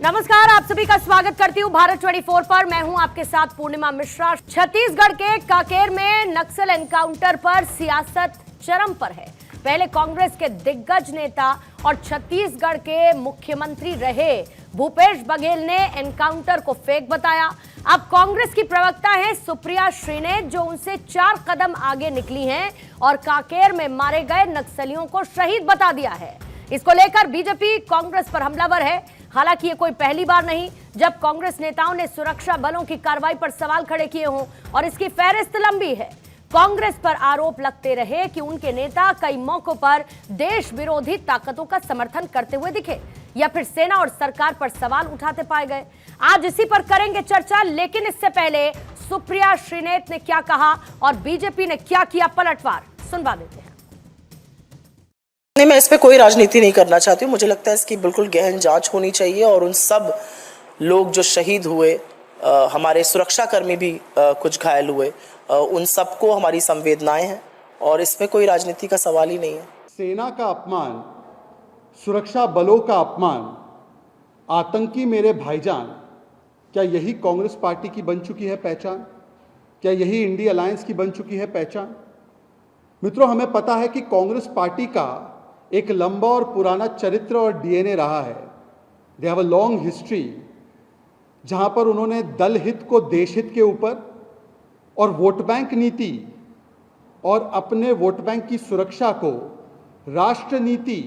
नमस्कार, आप सभी का स्वागत करती हूँ भारत 24 पर। मैं हूँ आपके साथ पूर्णिमा मिश्रा। छत्तीसगढ़ के कांकेर में नक्सल एनकाउंटर पर सियासत चरम पर है। पहले कांग्रेस के दिग्गज नेता और छत्तीसगढ़ के मुख्यमंत्री रहे भूपेश बघेल ने एनकाउंटर को फेक बताया। अब कांग्रेस की प्रवक्ता है सुप्रिया श्रीनेत, जो उनसे 4 कदम आगे निकली हैं और कांकेर में मारे गए नक्सलियों को शहीद बता दिया है। इसको लेकर बीजेपी कांग्रेस पर हमलावर है। हालांकि ये कोई पहली बार नहीं जब कांग्रेस नेताओं ने सुरक्षा बलों की कार्रवाई पर सवाल खड़े किए हों, और इसकी फहरिस्त लंबी है। कांग्रेस पर आरोप लगते रहे कि उनके नेता कई मौकों पर देश विरोधी ताकतों का समर्थन करते हुए दिखे या फिर सेना और सरकार पर सवाल उठाते पाए गए। आज इसी पर करेंगे चर्चा, लेकिन इससे पहले सुप्रिया श्रीनेत ने क्या कहा और बीजेपी ने क्या किया पलटवार, सुनवा देते हैं। नहीं, मैं इस पे कोई राजनीति नहीं करना चाहती हूँ। मुझे लगता है इसकी बिल्कुल गहन जांच होनी चाहिए और उन सब लोग जो शहीद हुए, हमारे सुरक्षाकर्मी भी कुछ घायल हुए, उन सबको हमारी संवेदनाएं हैं और इसमें कोई राजनीति का सवाल ही नहीं है। सेना का अपमान, सुरक्षा बलों का अपमान, आतंकी मेरे भाईजान, क्या यही कांग्रेस पार्टी की बन चुकी है पहचान? क्या यही इंडिया अलायंस की बन चुकी है पहचान? मित्रों, हमें पता है कि कांग्रेस पार्टी का एक लंबा और पुराना चरित्र और डीएनए रहा है। They have a long history, जहां पर उन्होंने दल हित को देश हित के ऊपर और वोट बैंक नीति और अपने वोट बैंक की सुरक्षा को राष्ट्र नीति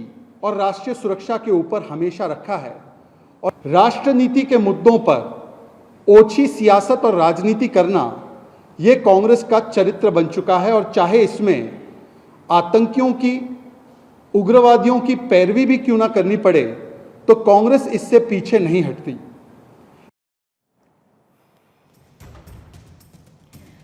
और राष्ट्रीय सुरक्षा के ऊपर हमेशा रखा है। और राष्ट्र नीति के मुद्दों पर ओछी सियासत और राजनीति करना ये कांग्रेस का चरित्र बन चुका है। और चाहे इसमें आतंकियों की, उग्रवादियों की पैरवी भी क्यों ना करनी पड़े, तो कांग्रेस इससे पीछे नहीं हटती।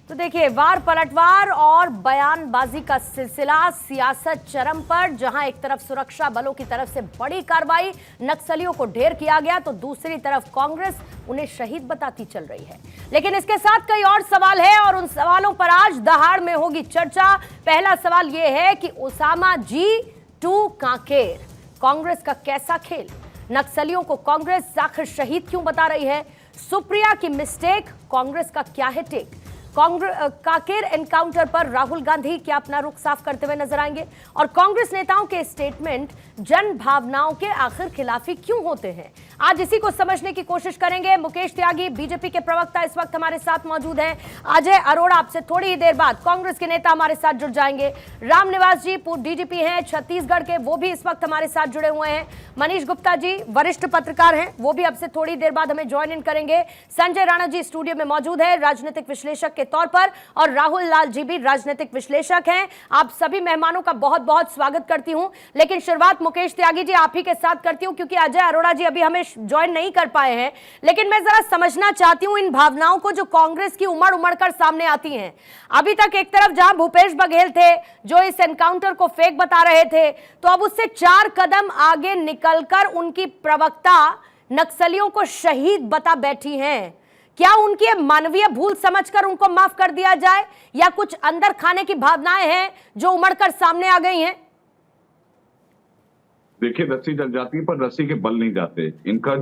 तो देखिए, वार पलटवार और बयानबाजी का सिलसिला सियासत चरम पर, जहां एक तरफ सुरक्षा बलों की तरफ से बड़ी कार्रवाई, नक्सलियों को ढेर किया गया, तो दूसरी तरफ कांग्रेस उन्हें शहीद बताती चल रही है। लेकिन इसके साथ कई और सवाल है और उन सवालों पर आज दहाड़ में होगी चर्चा। पहला सवाल यह है कि ओसामा G2 कांकेर, कांग्रेस का कैसा खेल? नक्सलियों को कांग्रेस आखिर शहीद क्यों बता रही है? सुप्रिया की मिस्टेक, कांग्रेस का क्या है टेक? कांकेर एनकाउंटर पर राहुल गांधी क्या अपना रुख साफ करते हुए नजर आएंगे? और कांग्रेस नेताओं के स्टेटमेंट जन भावनाओं के आखिर खिलाफी क्यों होते हैं? आज इसी को समझने की कोशिश करेंगे। मुकेश त्यागी, बीजेपी के प्रवक्ता, इस वक्त हमारे साथ मौजूद हैं। अजय अरोड़ा आपसे थोड़ी ही देर बाद कांग्रेस के नेता हमारे साथ जुड़ जाएंगे। रामनिवास जी पूर्व डीजीपी हैं छत्तीसगढ़ के, वो भी इस वक्त हमारे साथ जुड़े हुए हैं। मनीष गुप्ता जी वरिष्ठ पत्रकार हैं, वो भी अब से थोड़ी देर बाद हमें ज्वाइन इन करेंगे। संजय राणा जी स्टूडियो में मौजूद है राजनीतिक विश्लेषक के तौर पर, और राहुल लाल जी भी राजनीतिक विश्लेषक हैं। आप सभी मेहमानों का बहुत बहुत स्वागत करती हूं। लेकिन शुरुआत मुकेश त्यागी जी आप ही के साथ करती हूं, क्योंकि अजय अरोड़ा जी अभी हमें ज्वाइन नहीं कर पाए हैं। लेकिन मैं जरा समझना चाहती हूं इन भावनाओं को जो कांग्रेस की उमड़ उमड़ कर सामने आती हैं। अभी तक एक तरफ जहां भूपेश बघेल थे जो इस एनकाउंटर को फेक बता रहे थे, तो अब उससे 4 कदम आगे निकलकर उनकी प्रवक्ता नक्सलियों को शहीद बता बैठी हैं। क्या उनकी मानवीय भूल समझकर उनको माफ कर दिया जाए, या कुछ अंदर खाने की भावनाएं हैं जो उमड़कर सामने आ गई हैं? देखिए, रस्सी जल जाती है पर रस्सी के बल नहीं जाते। इनका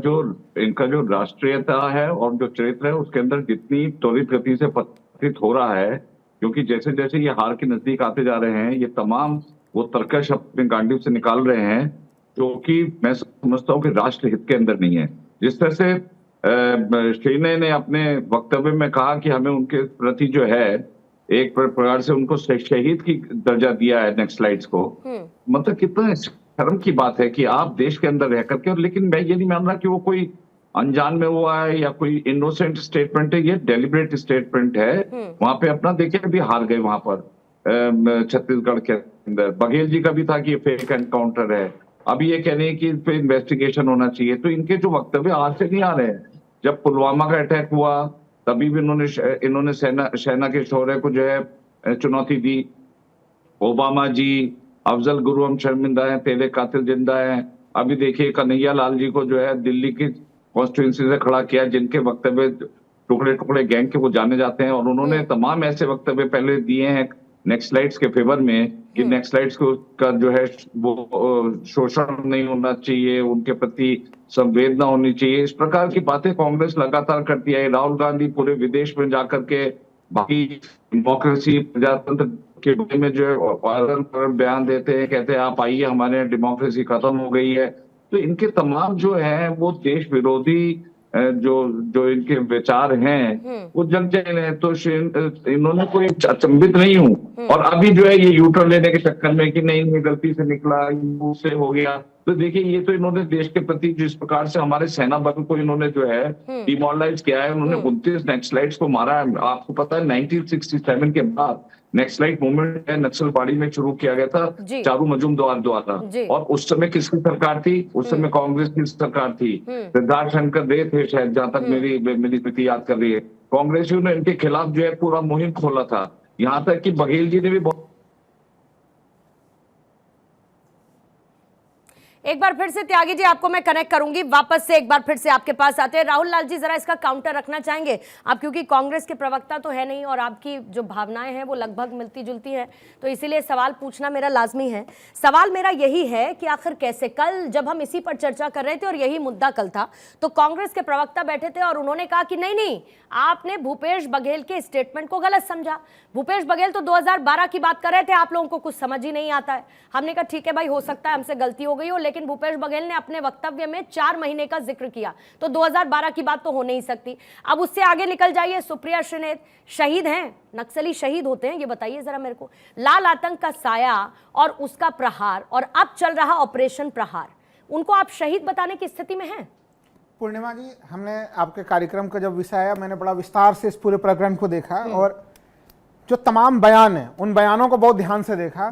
जो राष्ट्रीयता है और जो चरित्र है, उसके अंदर जितनी त्वरित गति से पतित हो रहा है, क्योंकि जैसे जैसे ये हार के नजदीक आते जा रहे हैं, ये तमाम वो तर्कश अपने गांडीव से निकाल रहे हैं, जो कि मैं समझता हूँ कि राष्ट्र हित के अंदर नहीं है। जिस तरह से श्रीने ने अपने वक्तव्य में कहा कि हमें उनके प्रति जो है एक प्रकार से उनको शहीद की दर्जा दिया है नक्सलाइट्स को, मतलब कितना शर्म की बात है कि आप देश के अंदर रह करके। लेकिन मैं ये नहीं मान रहा कि वो कोई अनजान में हुआ है या कोई इनोसेंट स्टेटमेंट है, ये डेलिब्रेट स्टेटमेंट है। वहां पे अपना देखिए, अभी हार गए वहां पर छत्तीसगढ़ के अंदर। बघेल जी का भी था कि ये फेक एनकाउंटर है, अभी ये कह रहे हैं कि इस पे इन्वेस्टिगेशन होना चाहिए। तो इनके जो वक्तव्य आज से नहीं आ रहे हैं। जब पुलवामा का अटैक हुआ तभी भी इन्होंने सेना के शौर्य को जो है चुनौती दी। ओबामा जी, अफजल गुरु हम शर्मिंदा हैं, तेरे कातिल जिंदा हैं। अभी देखिए कन्हैया लाल जी को जो है दिल्ली की कॉन्स्टिट्यूंसी से खड़ा किया, जिनके वक्तव्य टुकड़े टुकड़े गैंग के वो जाने जाते हैं, और उन्होंने तमाम ऐसे वक्तव्य पहले दिए हैं नेक्सलाइट्स के फेवर में कि नेक्सलाइट्स को का जो है वो शोषण नहीं होना चाहिए, उनके प्रति संवेदना होनी चाहिए, इस प्रकार की बातें कांग्रेस लगातार करती है। राहुल गांधी पूरे विदेश में जाकर के बाकी डेमोक्रेसी प्रजातंत्र के बारे में जो है बयान देते हैं, कहते हैं आप आइए हमारे यहाँ डेमोक्रेसी खत्म हो गई है। तो इनके तमाम जो है वो देश विरोधी जो इनके विचार हैं वो जग जाए हैं। तो इन्होंने कोई अचंभित नहीं हूं, और अभी जो है ये यूटर्न लेने के चक्कर में कि नहीं ये गलती से निकला, से हो गया। तो देखिए ये तो इन्होंने देश के प्रति जिस प्रकार से हमारे सेना बल को इन्होंने जो है डिमोरलाइज किया है, उन्होंने 29 नक्सलाइट्स को मारा है। आपको पता है 1967 के बाद नक्सलाइट मूवमेंट है नक्सलबाड़ी में शुरू किया गया था चारू मजूमदार द्वारा, और उस समय किसकी सरकार थी? उस समय कांग्रेस की सरकार थी। सिद्धार्थ शंकर रे थे शायद, जहां तक मेरी स्मृति याद कर रही है। कांग्रेसियों ने इनके खिलाफ जो है पूरा मुहिम खोला था, यहाँ तक कि बघेल जी ने भी बहुत। एक बार फिर से त्यागी जी आपको मैं कनेक्ट करूंगी, वापस से एक बार फिर से आपके पास आते हैं। राहुल लाल जी जरा इसका काउंटर रखना चाहेंगे आप, क्योंकि कांग्रेस के प्रवक्ता तो है नहीं और आपकी जो भावनाएं हैं वो लगभग मिलती जुलती हैं, तो इसीलिए सवाल पूछना मेरा लाजमी है। सवाल मेरा यही है कि आखिर कैसे, कल जब हम इसी पर चर्चा कर रहे थे और यही मुद्दा कल था, तो कांग्रेस के प्रवक्ता बैठे थे और उन्होंने कहा कि नहीं नहीं आपने भूपेश बघेल के स्टेटमेंट को गलत समझा। भूपेश बघेल तो 2012 की बात कर रहे थे, आप लोगों को कुछ समझ ही नहीं आता है। हमने कहा ठीक है भाई, हो सकता है हमसे गलती हो गई हो, लेकिन भूपेश बघेल ने अपने वक्तव्य में 4 महीने का जिक्र किया, तो 2012 की बात तो हो नहीं सकती। अब उससे आगे निकल जाइए, सुप्रिया श्रीनेत शहीद हैं, नक्सली शहीद होते हैं, ये बताइए जरा मेरे को। लाल आतंक का साया और उसका प्रहार, और अब चल रहा ऑपरेशन प्रहार, उनको आप शहीद बताने की स्थिति में हैं? पूर्णिमा जी, हमने आपके कार्यक्रम का जब विषय आया, मैंने बड़ा विस्तार से इस पूरे प्रकरण को देखा और जो तमाम बयान है उन बयानों को बहुत ध्यान से देखा।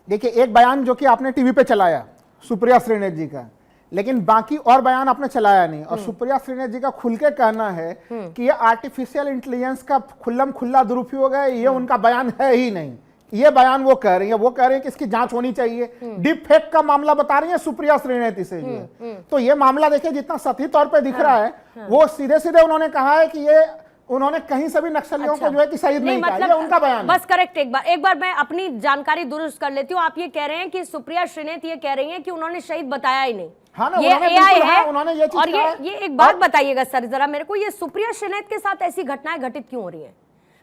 देखिए, एक बयान जो कि आपने टीवी पे चलाया सुप्रिया श्रीनेत जी का, लेकिन बाकी और बयान आपने चलाया नहीं। और सुप्रिया श्रीनेत जी का खुल के कहना है कि ये आर्टिफिशियल इंटेलिजेंस का खुल्लम खुल्ला दुरुपयोग है, ये उनका बयान है ही नहीं। ये बयान वो कह रही है, वो कह रहे हैं कि इसकी जांच होनी चाहिए। डीप फेक का मामला बता रही है सुप्रिया श्रीनेत से जो है। तो ये मामला देखिए जितना सतही तौर पे दिख रहा है, वो सीधे सीधे उन्होंने कहा है कि ये उन्होंने कहीं से भी नक्सलियों को जो है कि शहीद नहीं कहा, ये उनका बयान बस करेक्ट। एक बार मैं अपनी जानकारी दुरुस्त कर लेती हूँ। आप ये कह रहे हैं कि सुप्रिया श्रीनेत ये कह रही हैं कि उन्होंने शहीद बताया ही नहीं। हाँ ना, ये AI है। उन्होंने ये चीज और ये एक बात बताइएगा सर जरा मेरे को, ये सुप्रिया श्रीनेत के साथ ऐसी घटनाएं घटित क्यों हो रही है?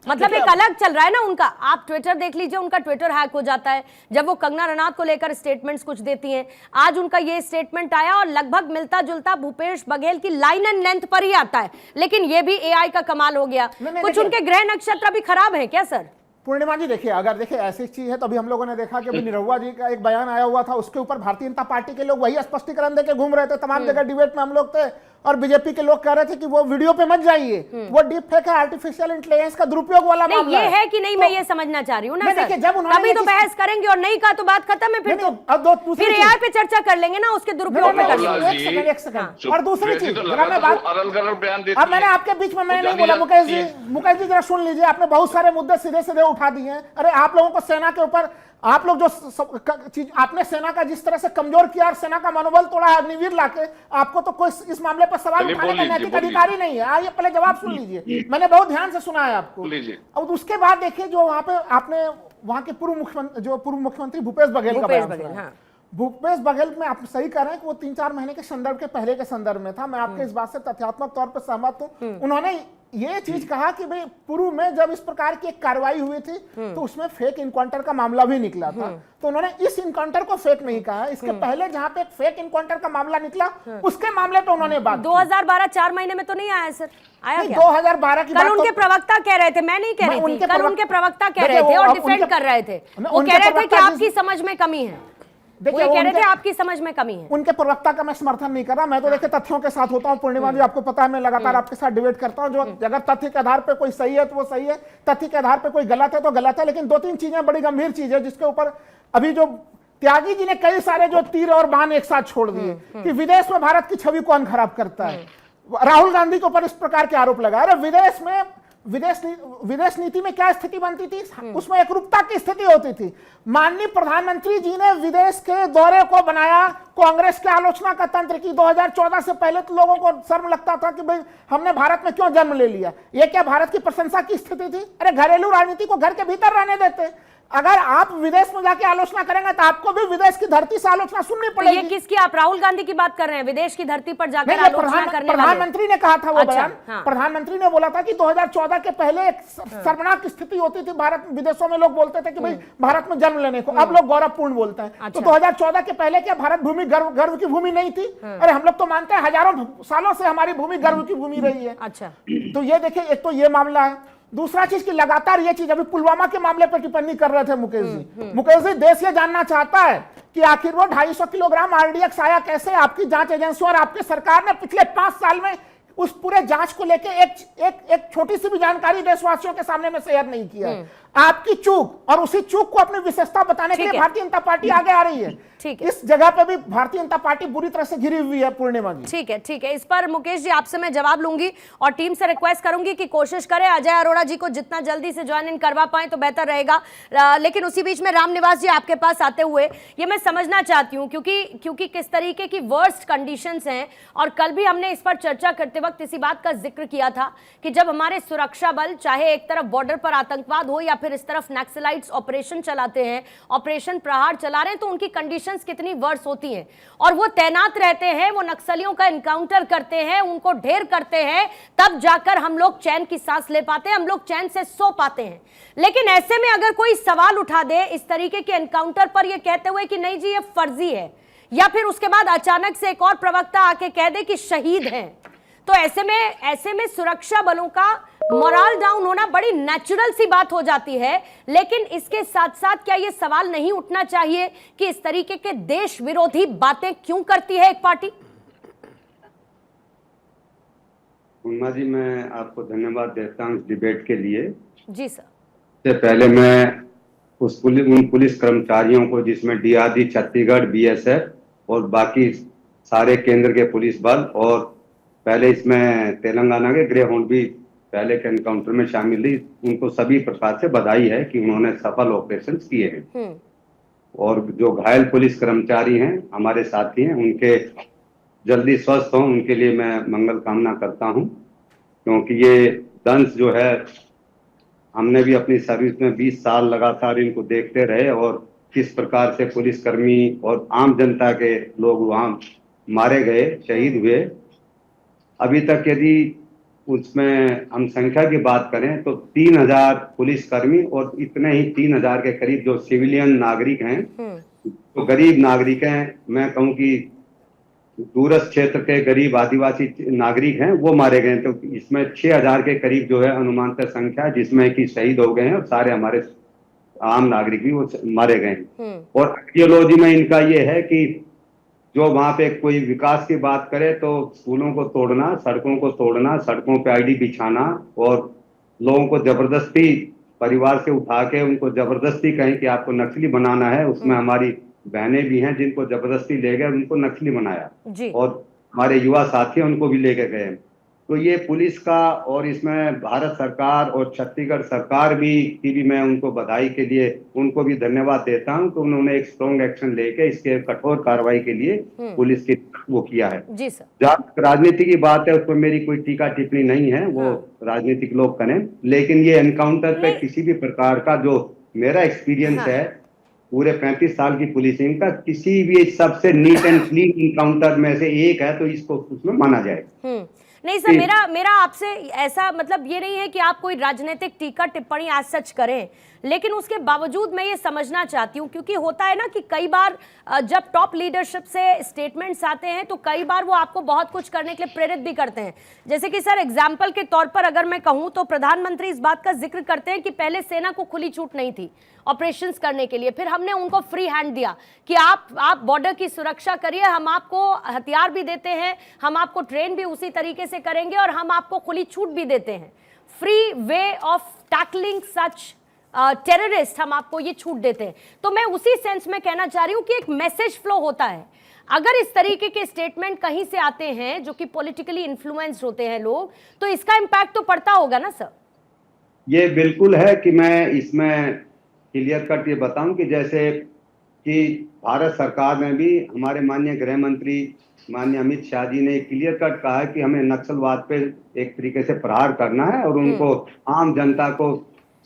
मतलब एक अलग चल रहा है ना उनका। आप ट्विटर देख लीजिए, उनका ट्विटर हैक हो जाता है जब वो कंगना रनौत को लेकर स्टेटमेंट्स कुछ देती हैं। आज उनका ये स्टेटमेंट आया और लगभग मिलता जुलता भूपेश बघेल की लाइन एंड लेंथ पर ही आता है, लेकिन ये भी AI का कमाल हो गया। कुछ उनके ग्रह नक्षत्र भी खराब है क्या सर? पूर्णिमा जी देखिए, अगर देखिए ऐसी चीज है तो अभी हम लोगों ने देखा कि अभी निरहुआ जी का एक बयान आया हुआ था, उसके ऊपर भारतीय जनता पार्टी के लोग वही स्पष्टीकरण देके घूम रहे थे। तमाम जगह डिबेट में हम लोग थे और बीजेपी के लोग कह रहे थे कि वो वीडियो पे मत जाइए, वो डीप फेक है, आर्टिफिशियल इंटेलिजेंस का दुरुपयोग वाला मामला ये है कि नहीं, मैं ये समझना चाह रही हूँ ना सर। जब तभी तो बहस करेंगे, और नहीं कहा तो बात खत्म है। फिर AI पे चर्चा कर लेंगे ना, उसके दुरुपयोग पे कर लेंगे। एक सेकंड। और दूसरी चीज, अब मैंने आपके बीच में मैंने नहीं बोला, मुकेश जी जरा सुन लीजिए। आपने बहुत सारे मुद्दे सीधे सीधे उठा दिए हैं। अरे आप लोगों को सेना के ऊपर, आप लोग जो चीज आपने सेना का जिस तरह से कमजोर किया और सेना का मनोबल तोड़ा अग्निवीर लाके, आपको तो कोई इस मामले पर सवाल उठाने का नैतिक अधिकार ही नहीं है। आइए पहले जवाब सुन लीजिए, मैंने बहुत ध्यान से सुना है आपको। अब उसके बाद देखिए जो वहां पे आपने वहां के पूर्व मुख्यमंत्री भूपेश बघेल का बयान, भूपेश बघेल में आप सही कह रहे हैं कि वो 3-4 महीने के संदर्भ के पहले के संदर्भ में था। मैं आपके इस बात से तथ्यात्मक तौर पर सहमत हूं। उन्होंने ये चीज कहा कि भाई पूर्व में जब इस प्रकार की एक कार्रवाई हुई थी तो उसमें फेक इनकाउंटर का मामला भी निकला था। तो उन्होंने इस इनकाउंटर को फेक नहीं कहा। इसके पहले जहां पे एक फेक इनकाउंटर का मामला निकला उसके मामले पे उन्होंने बात 2012 4 महीने में तो नहीं आया सर? आया क्या? 2012 की कल उनके प्रवक्ता कह रहे थे, मैं नहीं कह रही थी, कल उनके प्रवक्ता कह रहे थे और डिफेंड कर रहे थे। वो कह रहे थे कि आपकी समझ में कमी है। देखिए, कह रहे थे आपकी समझ में कमी है। उनके प्रवक्ता का मैं समर्थन नहीं कर रहा, मैं तो देखिए तथ्यों के साथ होता हूं। पूर्णिमा जी आपको पता है मैं लगातार आपके साथ डिबेट करता हूं। जो अगर तथ्य के आधार पे कोई सही है तो वो सही है, तथ्य के आधार पे कोई गलत है तो गलत है। लेकिन 2-3 चीजें बड़ी गंभीर चीज है जिसके ऊपर अभी जो त्यागी जी ने कई सारे जो तीर और बाण एक साथ छोड़ दिए कि विदेश में भारत की छवि कौन खराब करता है। राहुल गांधी के ऊपर इस प्रकार के आरोप लगा। अरे विदेश नीति में क्या स्थिति बनती थी? उसमें एकरूपता की स्थिति होती थी। माननीय प्रधानमंत्री जी ने विदेश के दौरे को बनाया कांग्रेस के आलोचना का तंत्र की। 2014 से पहले तो लोगों को शर्म लगता था कि भाई हमने भारत में क्यों जन्म ले लिया। ये क्या भारत की प्रशंसा की स्थिति थी? अरे घरेलू राजनीति को घर के भीतर रहने देते। अगर आप विदेश में जाके आलोचना करेंगे तो आपको भी विदेश की धरती से आलोचना सुननी तो पड़ेगी। ये किसकी, आप राहुल गांधी की बात कर रहे हैं, विदेश की धरती पर जाकर नहीं, ये आलोचना करने वाले? प्रधानमंत्री ने कहा था वो अच्छा, बयान। हाँ। प्रधानमंत्री ने बोला था कि 2014 के पहले एक शर्मनाक स्थिति होती थी भारत में, विदेशों में लोग बोलते थे कि भाई भारत में जन्म लेने को, अब लोग गौरवपूर्ण बोलते हैं। अच्छा। तो 2014 के पहले क्या भारत भूमि गर्व की भूमि नहीं थी? अरे हम लोग तो मानते हैं हजारों सालों से हमारी भूमि गर्व की भूमि रही है। अच्छा, तो ये देखिए, एक तो ये मामला है। दूसरा चीज की लगातार ये चीज, अभी पुलवामा के मामले पर टिप्पणी कर रहे थे मुकेश जी। मुकेश जी, देश ये जानना चाहता है कि आखिर वो 250 किलोग्राम आरडीएक्स आया कैसे? आपकी जांच एजेंसी और आपकी सरकार ने पिछले 5 साल में उस पूरे जांच को लेके एक छोटी सी भी जानकारी देशवासियों के सामने में शेयर नहीं किया है। आपकी चूक, और उसी चूक को अपनी विशेषता बताने के लिए भारतीय जनता पार्टी आगे आ रही है। ठीक है, इस जगह पे भी भारतीय जनता पार्टी बुरी तरह से घिरी हुई है पूर्णिमा जी। ठीक है, ठीक है। इस पर मुकेश जी आपसे मैं जवाब लूंगी और टीम से रिक्वेस्ट करूंगी कि कोशिश करें अजय अरोड़ा जी को जितना जल्दी से ज्वाइन इन करवा पाए तो बेहतर रहेगा। लेकिन उसी बीच में रामनिवास जी आपके पास आते हुए ये मैं समझना चाहती हूँ, क्योंकि किस तरीके की वर्स्ट कंडीशंस हैं, और कल भी हमने इस पर चर्चा करते वक्त इसी बात का जिक्र किया था कि जब हमारे सुरक्षा बल चाहे एक तरफ बॉर्डर पर आतंकवाद हो या फिर इस तरफ नक्सलाइट्स ऑपरेशन चलाते हैं, ऑपरेशन प्रहार चला रहे हैं, तो उनकी कंडीशंस कितनी वर्स होती हैं। और वो तैनात रहते हैं, वो नक्सलियों का एनकाउंटर करते हैं, उनको ढेर करते हैं, तब जाकर हम लोग चैन की सांस ले पाते हैं, हम लोग चैन से सो पाते हैं। लेकिन ऐसे में अगर कोई सवाल उठा दे इस तरीके के एनकाउंटर पर, ये कहते हुए कि नहीं जी ये फर्जी है, या फिर उसके बाद अचानक से एक और प्रवक्ता आके कह दे कि शहीद हैं, तो ऐसे में सुरक्षा बलों का मोरल डाउन होना बड़ी नेचुरल सी बात हो जाती है। लेकिन इसके साथ साथ क्या ये सवाल नहीं उठना चाहिए कि इस तरीके के देश विरोधी बातें क्यों करती है एक पार्टी? उन्मा जी, मैं आपको धन्यवाद देता हूं इस डिबेट के लिए। जी सर। इससे पहले मैं उन पुलिस कर्मचारियों को, जिसमें डीआरजी छत्तीसगढ़, बीएसएफ और बाकी सारे केंद्र के पुलिस बल, और पहले इसमें तेलंगाना के ग्रेहाउंड भी पहले के एनकाउंटर में शामिल थी, उनको सभी प्रकार से बधाई है कि उन्होंने सफल ऑपरेशन किए हैं। और जो घायल पुलिस कर्मचारी हैं, हमारे साथी हैं, उनके जल्दी स्वस्थ हों, उनके लिए मैं मंगल कामना करता हूं। क्योंकि ये दंश जो है, हमने भी अपनी सर्विस में 20 साल लगातार इनको देखते रहे, और किस प्रकार से पुलिसकर्मी और आम जनता के लोग वहां मारे गए, शहीद हुए। अभी तक यदि उसमें हम संख्या की बात करें तो 3000 पुलिसकर्मी और इतने ही 3000 के करीब जो सिविलियन नागरिक हैं, तो गरीब नागरिक हैं, मैं कहूँ कि दूरस्थ क्षेत्र के गरीब आदिवासी नागरिक हैं, वो मारे गए। तो इसमें 6000 के करीब जो है अनुमानित संख्या, जिसमें कि शहीद हो गए हैं, और सारे हमारे आम नागरिक भी वो मारे गए हैं। और आइडियोलॉजी में इनका ये है कि जो वहां पे कोई विकास की बात करे तो स्कूलों को तोड़ना, सड़कों को तोड़ना, सड़कों पे आईडी बिछाना, और लोगों को जबरदस्ती परिवार से उठा के उनको जबरदस्ती कहें कि आपको नक्सली बनाना है। उसमें हमारी बहनें भी हैं जिनको जबरदस्ती ले गए, उनको नक्सली बनाया, और हमारे युवा साथी उनको भी लेके गए। तो ये पुलिस का, और इसमें भारत सरकार और छत्तीसगढ़ सरकार की भी मैं उनको बधाई के लिए उनको भी धन्यवाद देता हूं कि उन्होंने एक स्ट्रॉन्ग एक्शन लेके इसके कठोर कार्रवाई के लिए पुलिस की वो किया है। जी सर। जहाँ राजनीति की बात है, उस पर मेरी कोई टीका टिप्पणी नहीं है, वो राजनीतिक लोग करें। लेकिन ये एनकाउंटर पे किसी भी प्रकार का, जो मेरा एक्सपीरियंस है पूरे 35 साल की पुलिसिंग का, किसी भी सबसे नीट एंड क्लीन एनकाउंटर में से एक है, तो इसको उसमें माना जाए। नहीं सर, मेरा आपसे ऐसा मतलब ये नहीं है कि आप कोई राजनीतिक टीका टिप्पणी आज सच करें, लेकिन उसके बावजूद मैं ये समझना चाहती हूँ, क्योंकि होता है ना कि कई बार जब टॉप लीडरशिप से स्टेटमेंट्स आते हैं तो कई बार वो आपको बहुत कुछ करने के लिए प्रेरित भी करते हैं। जैसे कि सर एग्जाम्पल के तौर पर अगर मैं कहूँ तो प्रधानमंत्री इस बात का जिक्र करते हैं कि पहले सेना को खुली छूट नहीं थी ऑपरेशंस करने के लिए, फिर हमने उनको फ्री हैंड दिया कि आप बॉर्डर की सुरक्षा करिए, हम आपको हथियार भी देते हैं, हम आपको ट्रेन भी उसी तरीके से करेंगे, और हम आपको खुली छूट भी देते हैं, free way of tackling such terrorist, हम आपको ये छूट देते हैं। तो मैं उसी सेंस में कहना चाह रही हूँ कि एक मैसेज फ्लो होता है। अगर इस तरीके के स्टेटमेंट कहीं से आते हैं जो कि पॉलिटिकली इन्फ्लुएंस्ड होते हैं लोग, तो इसका इम्पैक्ट तो पड़ता होगा ना सर? ये बिल्कुल है कि मैं इसमें क्लियर कट ये बताऊं कि जैसे कि भारत सरकार में भी हमारे माननीय गृह मंत्री माननीय अमित शाह जी ने क्लियर कट कहा है कि हमें नक्सलवाद पे एक तरीके से प्रहार करना है, और उनको आम जनता को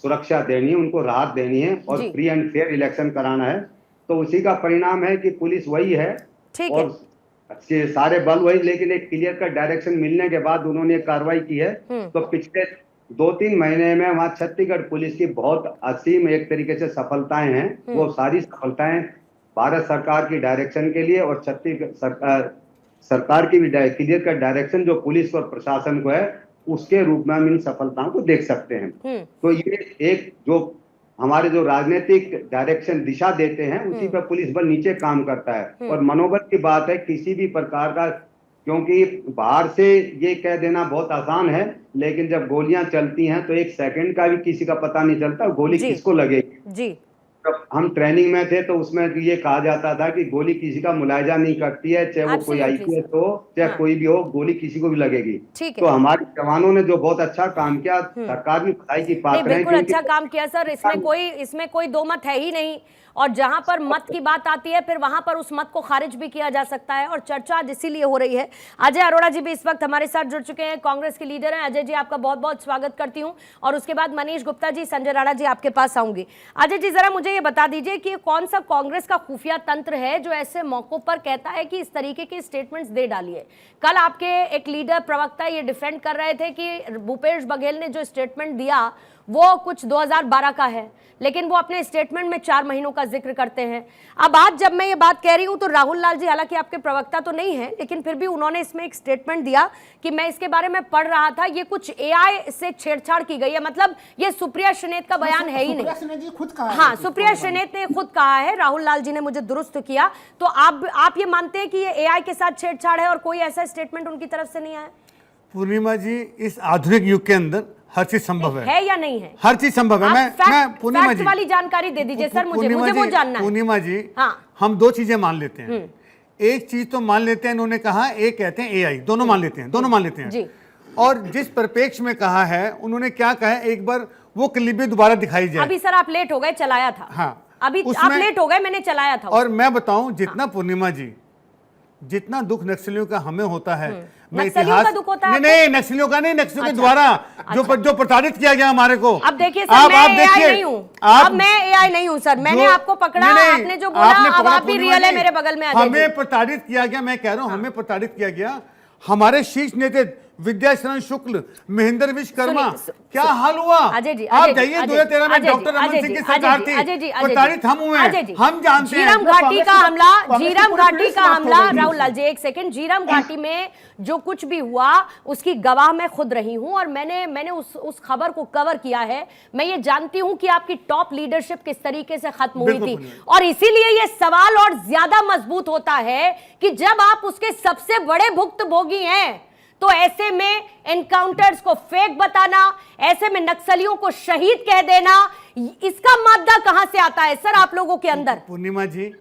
सुरक्षा देनी है, उनको राहत देनी है और जी। फ्री एंड फेयर इलेक्शन कराना है। तो उसी का परिणाम है कि पुलिस वही है ठीक है। और अच्छे सारे बल वही, लेकिन एक क्लियर कट डायरेक्शन मिलने के बाद उन्होंने एक कार्रवाई की है। तो पिछले 2-3 महीने में वहां छत्तीसगढ़ पुलिस की बहुत असीम एक तरीके से सफलताएं हैं। वो सारी सफलताएं भारत सरकार की डायरेक्शन के लिए और छत्तीसगढ़ सरकार की भी क्लियर कट डायरेक्शन जो पुलिस और प्रशासन को है उसके रूप में हम इन सफलताओं को देख सकते हैं। तो ये एक जो हमारे जो राजनीतिक डायरेक्शन दिशा देते हैं उसी पर पुलिस बल नीचे काम करता है। और मनोबल की बात है किसी भी प्रकार का, क्योंकि बाहर से ये कह देना बहुत आसान है, लेकिन जब गोलियां चलती हैं तो एक सेकंड का भी किसी का पता नहीं चलता गोली किसको लगेगी। जी। जब हम ट्रेनिंग में थे तो उसमें ये कहा जाता था कि गोली किसी का मुलायजा नहीं करती है, चाहे वो कोई आईपीएस हो चाहे कोई भी हो, गोली किसी को भी लगेगी। तो हमारे जवानों ने जो बहुत अच्छा काम किया, सरकार भी बधाई की पात्र है। बिल्कुल अच्छा काम किया सर, इसमें कोई दो मत है ही नहीं। और जहां पर मत की बात आती है फिर वहां पर उस मत को खारिज भी किया जा सकता है और चर्चा आज इसीलिए हो रही है। अजय अरोड़ा जी भी इस वक्त हमारे साथ जुड़ चुके हैं, कांग्रेस के लीडर हैं। अजय जी आपका बहुत बहुत स्वागत करती हूं और उसके बाद मनीष गुप्ता जी, संजय राणा जी आपके पास आऊंगी। अजय जी जरा मुझे ये बता दीजिए कि कौन सा कांग्रेस का खुफिया तंत्र है जो ऐसे मौकों पर कहता है कि इस तरीके के स्टेटमेंट्स दे डालिए। कल आपके एक लीडर प्रवक्ता ये डिफेंड कर रहे थे कि भूपेश बघेल ने जो स्टेटमेंट दिया वो कुछ 2012 का है, लेकिन वो अपने स्टेटमेंट में 4 महीनों का जिक्र करते हैं। अब आज जब मैं ये बात कह रही हूं तो राहुल लाल जी, हालांकि आपके प्रवक्ता तो नहीं है, लेकिन फिर भी उन्होंने इसमें एक स्टेटमेंट दिया कि मैं इसके बारे में पढ़ रहा था, ये कुछ एआई से छेड़छाड़ की गई है। मतलब ये सुप्रिया श्रीनेत का बयान है ही नहीं। हाँ, सुप्रिया श्रीनेत ने खुद कहा है, राहुल लाल जी ने मुझे दुरुस्त किया। तो आप ये मानते हैं कि ये एआई के साथ छेड़छाड़ है और कोई ऐसा स्टेटमेंट उनकी तरफ से नहीं आया? पूर्णिमा जी, इस आधुनिक युग के अंदर हर चीज संभव है या नहीं है? हर चीज संभव है। मैं पूर्णिमा जी वाली जानकारी दे दीजिए सर, मुझे वो जानना है। पूर्णिमा जी, हम 2 चीजें मान लेते हैं। एक चीज तो मान लेते हैं, इन्होंने कहा, एक कहते हैं एआई, दोनों मान लेते हैं जी। और जिस परिपेक्ष में कहा है उन्होंने क्या कहा है, एक बार वो क्लिप भी दोबारा दिखाई जाए। अभी सर आप लेट हो गए, चलाया था। हाँ, अभी आप लेट हो गए, मैंने चलाया था। और मैं बताऊं, जितना पूर्णिमा जी, जितना दुख नक्सलियों का हमें होता है, मैं इतिहास नहीं नक्सलियों का नहीं, नक्सलियों के द्वारा जो प्रताड़ित किया गया हमारे को। अब देखिए सर, मैं एआई नहीं हूं, अब मैं एआई नहीं हूं सर, मैंने आपको पकड़ा, आपने जो बोला अब आप भी रियल है मेरे बगल में। हमें प्रताड़ित किया गया, मैं कह रहा हूं हमें प्रताड़ित किया गया। हमारे शीर्ष नेता विद्याशरण शुक्ल, महेंद्र विश्वकर्मा, क्या हाल हुआ? अजय जी, आप जाइए 2013 में डॉक्टर रमन सिंह की सरकार थी, प्रताड़ित हम हुए हैं, हम जानते हैं। झीरम घाटी का हमला, राहुल लाल जी एक सेकंड, झीरम घाटी में जो कुछ भी हुआ उसकी गवाह मैं खुद रही हूं और मैंने उस खबर को कवर किया है। मैं ये जानती हूं कि आपकी टॉप लीडरशिप किस तरीके से खत्म हुई थी और इसीलिए ये सवाल और ज्यादा मजबूत होता है कि जब आप उसके सबसे बड़े भुक्तभोगी हैं तो ऐसे में एनकाउंटर्स को फेक बताना, ऐसे में नक्सलियों को शहीद कह देना, इसका मादा कहां से आता है सर आप लोगों के अंदर? पूर्णिमा जी,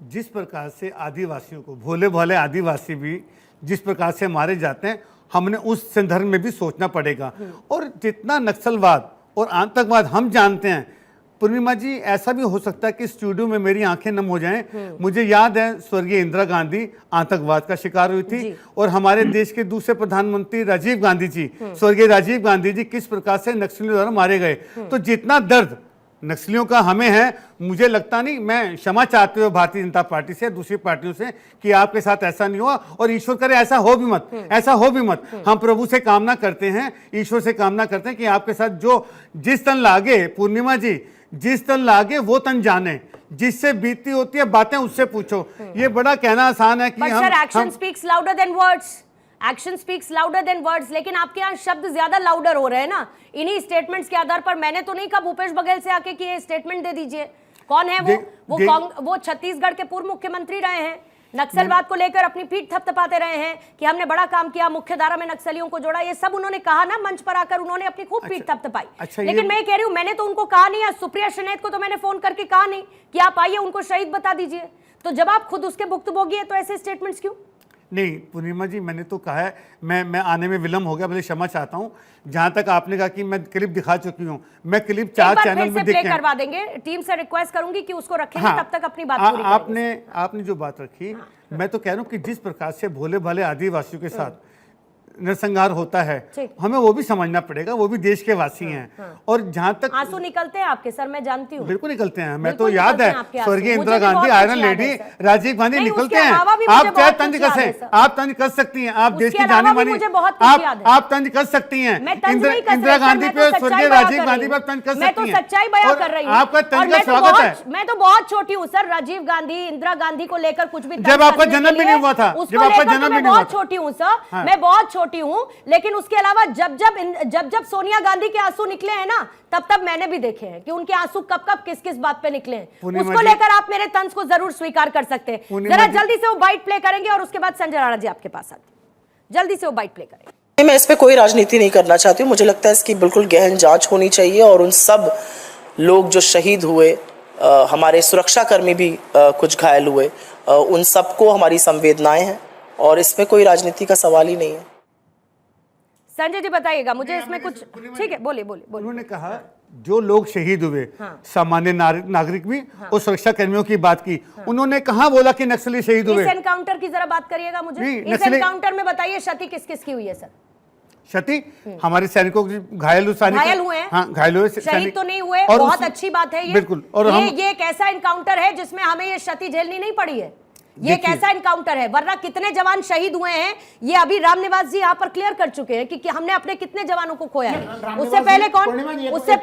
जिस प्रकार से आदिवासियों को, भोले भाले आदिवासी भी जिस प्रकार से मारे जाते हैं, हमने उस संदर्भ में भी सोचना पड़ेगा। और जितना नक्सलवाद और आतंकवाद हम जानते हैं, पूर्णिमा जी, ऐसा भी हो सकता है कि स्टूडियो में मेरी आंखें नम हो जाएं। मुझे याद है स्वर्गीय इंदिरा गांधी आतंकवाद का शिकार हुई थी और हमारे देश के दूसरे प्रधानमंत्री राजीव गांधी जी, स्वर्गीय राजीव गांधी जी किस प्रकार से नक्सलियों द्वारा मारे गए। तो जितना दर्द नक्सलियों का हमें है, मुझे लगता नहीं, मैं क्षमा चाहते हुए भारतीय जनता पार्टी से, दूसरी पार्टियों से, कि आपके साथ ऐसा नहीं हुआ और ईश्वर करे ऐसा हो भी मत, ऐसा हो भी मत। हम प्रभु से कामना करते हैं, ईश्वर से कामना करते हैं कि आपके साथ जो जिस तन लागे, पूर्णिमा जी, जिस तन लागे वो तन जाने, जिससे बीती होती है बातें उससे पूछो। ये बड़ा कहना आसान है कि action speaks louder than words, action speaks louder than words, लेकिन आपके यहाँ शब्द ज्यादा लाउडर हो रहे हैं ना इन्हीं स्टेटमेंट्स के आधार पर। मैंने तो नहीं कहा भूपेश बघेल से आके कि ये स्टेटमेंट दे दीजिए। कौन है वो छत्तीसगढ़ के पूर्व मुख्यमंत्री रहे हैं, नक्सलवाद को लेकर अपनी पीठ थपथपाते रहे हैं कि हमने बड़ा काम किया, मुख्य धारा में नक्सलियों को जोड़ा, ये सब उन्होंने कहा ना मंच पर आकर, उन्होंने अपनी खूब पीठ थपथपाई। लेकिन मैं कह रही हूं, मैंने तो उनको कहा नहीं, सुप्रिया श्रीनेत को तो मैंने फोन करके कहा नहीं कि आप आइए उनको शहीद बता दीजिए। तो जब आप खुद उसके भुक्तभोगी है तो ऐसे स्टेटमेंट्स क्यों? नहीं पूर्णिमा जी, मैंने तो कहा है, मैं आने में विलम्ब हो गया, भले क्षमा चाहता हूं। जहां तक आपने कहा कि मैं क्लिप दिखा चुकी हूं, मैं क्लिप 4 चैनल में प्ले करवा देंगे, टीम से रिक्वेस्ट करूंगी कि उसको रखेंगे। हाँ, तब तक अपनी बात पूरी आपने जो बात रखी, मैं तो कह रहा हूं कि जिस प्रकार से भोले भाले आदिवासियों के साथ नरसंहार होता है, ठीक। हमें वो भी समझना पड़ेगा, वो भी देश के वासी हैं। और जहां तक आंसू निकलते हैं आपके सर, मैं जानती हूँ। बिल्कुल निकलते हैं, मैं तो बिल्कुल याद निकलते है हैं आपके आंसू। स्वर्गीय मुझे इंदिरा भी गांधी, बहुत आयरन कुछ याद लेडी, है, सर। राजीव गांधी नहीं, निकलते उसके हैं। अलावा भी मुझे आप चाहे बहुत तंज कुछ याद है, कसें, सर। आप तंज कस सकती हैं, आप देश उसके की अलावा जानी भी मानी, मुझे बहुत कुछ याद है। आप तंज कस सकती हैं। मैं तंज नहीं कर इंदिरा सकती, गांधी मैं पे, तो स्वर्गीय सच्चाई बयां राजीव कर गांधी रही पर हूँ। तंज कर मैं तो सकती हैं। सच्चाई बयां और कर रही हूँ। आपका और तंज का मैं तो स्वागत है। मैं तो बहुत छोटी हूँ सर, राजीव गांधी, इंदिरा गांधी को लेकर कुछ भी जब आपका जन्म भी नहीं हुआ था, जब आपका जन्म भी नहीं हुआ बहुत था। छोटी हूँ सर, हाँ। मैं बहुत छोटी हूँ। लेकिन उसके अलावा जब सोनिया गांधी के आंसू निकले हैं ना, तब मैंने भी देखे हैं कि उनके आंसू कब किस बात पे निकले हैं। पूर्णिमा उसको जी- लेकर आप मेरे तंज को जरूर स्वीकार कर सकते हैं। पूर्णिमा जरा जी- जल्दी से वो बाइट प्ले करेंगे और उसके बाद संजय राणा जी आपके पास आते हैं। जल्दी से वो बाइट प्ले करेंगे। मैं इस पे कोई राजनीति नहीं करना चाहती हूँ। मुझे लगता है इसकी बिल्कुल गहन जांच होनी चाहिए और उन सब लोग जो शहीद हुए, हमारे सुरक्षाकर्मी भी कुछ घायल हुए, उन सबको हमारी संवेदनाएं हैं और इसमें कोई राजनीति का सवाल ही नहीं है। संजय जी बताइएगा मुझे इसमें कुछ, ठीक है, बोलिए। उन्होंने कहा जो लोग शहीद हुए, हाँ। सामान्य नागरिक भी, और सुरक्षा कर्मियों की बात की। उन्होंने कहाँ बोला कि नक्सली शहीद हुए? इस एनकाउंटर की जरा बात करिएगा मुझे। नहीं, इस नक्सली- एनकाउंटर में बताइए क्षति किस की हुई है सर? क्षति हमारे सैनिकों की घायल हुए हैं। हाँ, घायल हुए शहीद तो नहीं हुए, और बहुत अच्छी बात है ये। बिल्कुल। और ये एक ऐसा एनकाउंटर है जिसमें हमें ये क्षति झेलनी नहीं पड़ी है। ये एक देखिए। ऐसा एनकाउंटर है, वरना कितने जवान शहीद हुए हैं ये अभी रामनिवास जी यहाँ पर क्लियर कर चुके हैं कि हमने अपने कितने जवानों को खोया है। उससे पहले कौन? उससे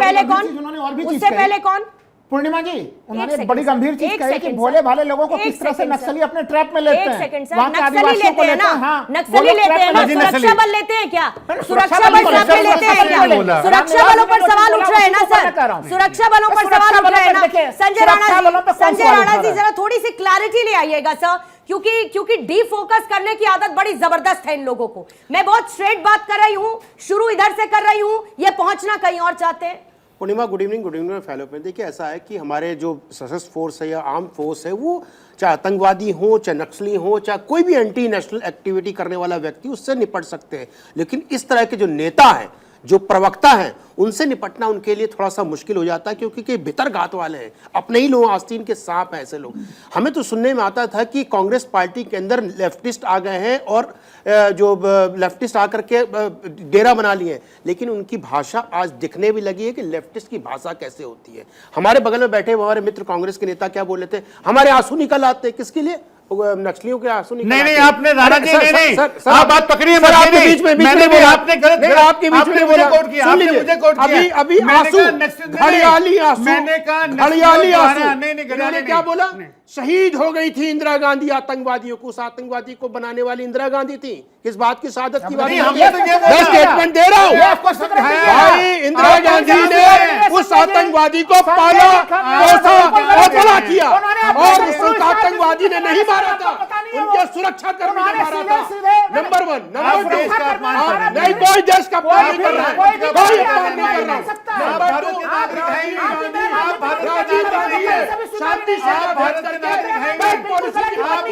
पहले कौन? पूर्णिमा जी, उन्होंने सेकंड बड़ी सर, गंभीर चीज एक कही कि सेकंड भोले सर, भाले लोगों को एक किस तरह से सेकंड नक्सली सर, अपने ट्रैप में लेते एक हैं। सेकंड सर, वहाँ के नक्सली आदिवासियों को लेते हैं ना, हाँ, वो नक्सली लोग लेते ट्रैप हैं में ना, जी, लेते हैं। सुरक्षा बल लेते हैं क्या? अरे सुरक्षा सुरक्षा बल बल ट्रैप में लेते हैं क्या? बोला। सुरक्षा बलों पर सवाल उठ रहे हैं ना सर, सुरक्षा बलों पर सवाल उठ रहे हैं ना। संजय राणा जी जरा थोड़ी सी क्लैरिटी ले आइएगा सर, क्योंकि डीफोकस करने की आदत बड़ी जबरदस्त है इन लोगों को। मैं बहुत स्ट्रेट बात कर रही हूँ, शुरू इधर से कर रही हूँ, ये पहुंचना कहीं और चाहते हैं। पूर्णिमा, गुड इवनिंग फैलो पे। देखिए, ऐसा है कि हमारे जो सशस्त्र फोर्स है या आर्म फोर्स है, वो चाहे आतंकवादी हो, चाहे नक्सली हो, चाहे कोई भी एंटी नेशनल एक्टिविटी करने वाला व्यक्ति, उससे निपट सकते हैं। लेकिन इस तरह के जो नेता हैं, जो प्रवक्ता हैं, उनसे निपटना उनके लिए थोड़ा सा मुश्किल हो जाता है, क्योंकि भीतर घात वाले हैं, अपने ही लोग, आस्तीन के सांप हैं ऐसे लोग। हमें तो सुनने में आता था कि कांग्रेस पार्टी के अंदर लेफ्टिस्ट आ गए हैं और जो लेफ्टिस्ट आकर के डेरा बना लिए हैं, लेकिन उनकी भाषा आज दिखने भी लगी है कि लेफ्टिस्ट की भाषा कैसे होती है। हमारे बगल में बैठे हमारे मित्र कांग्रेस के नेता क्या बोले थे, हमारे आंसू निकल आते हैं, किसके लिए? नक्सलियों के आंसू निकल नहीं, आते हैं। आपने राणा जी, नहीं, आप बात पकड़िए, सर, आपके बीच में मैंने बोला, आपने गलत, आपके बीच में बोला, कोट किया, सुन लीजिए, मुझे कोट किया। अभी आंसू, घड़ियाली आंसू, मैंने कहा घड़ियाली आंसू। नहीं, इन्होंने क्या बोला? शहीद हो गई थी इंदिरा गांधी आतंकवादियों को। उस आतंकवादी को बनाने वाली इंदिरा गांधी थी। किस बात की शहादत की बात? नहीं, हमने तो ये बोला। मैं स्टेटमेंट दे रहा हूं भाई। इंदिरा गांधी ने उस आतंकवादी को पाला, पोसा और बड़ा किया, और उस आतंकवादी ने नहीं मारा था, उनके सुरक्षा कर्मी ने मारा था। नंबर 1। नंबर 2, नहीं, कोई देश का अपमान नहीं कर रहा है, कोई अपमान नहीं कर रहा है। नंबर 2, राजीव गांधी ने शांति से बात करके बैंक पॉलिसी की बात की।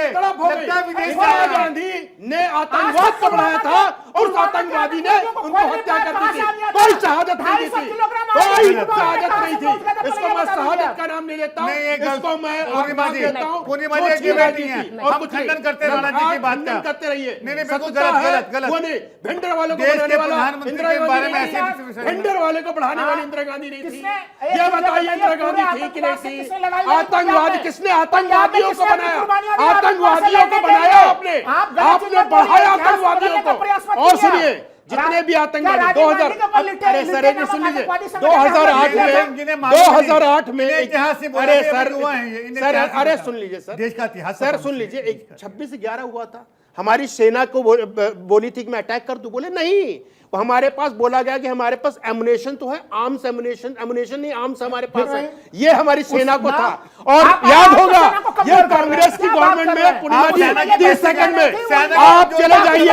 तड़प हो गई। इंदिरा गांधी ने आतंकवाद को बढ़ाया था और उस आतंकवादी ने उनको हत्या कर दी थी। कोई शहादत नहीं दी थी, कोई शहादत नहीं थी। इसको मैं शहादत का नाम नहीं लेता हूँ, इसको मैं आत्मा देता हूँ। पूर्णिमा जी की बेटी हैं और कुछ खंडन करते हैं राणा जी की बात का। करते रहिए। नहीं, बिल्कुल गलत। वो नहीं, भेंडर वालों को देश बढ़ाने के वाला प्रधानमंत्री इंदिरा के बारे गांधी में नहीं ऐसे थी। भेंडर वाले को बढ़ाने वाली इंदिरा गांधी नहीं थी। ये बताइए इंदिरा गांधी थी कि नहीं थी? आतंकवाद किसने आतंकवादियों को बनाया? आतंकवादियों को बनाया आपने, आपने बढ़ाया आतंकवादियों को। और सुनिए, जितने भी आतंकवादी 2000, अरे सर एक सुन लीजिए, 2008 में अरे सर, अरे सुन लीजिए सर, देश का इतिहास सर सुन लीजिए, 26/11 हुआ था। हमारी सेना को बोली थी कि मैं अटैक कर दूं, बोले नहीं। हमारे पास बोला गया कि हमारे पास एमुनेशन तो है, आर्म्स एमुनेशन नहीं, आर्म्स हमारे पास है। ये हमारी सेना को था। और याद होगा, ये कांग्रेस की गवर्नमेंट में पूर्णिमा जी 30 सेकंड में आप चले जाइए।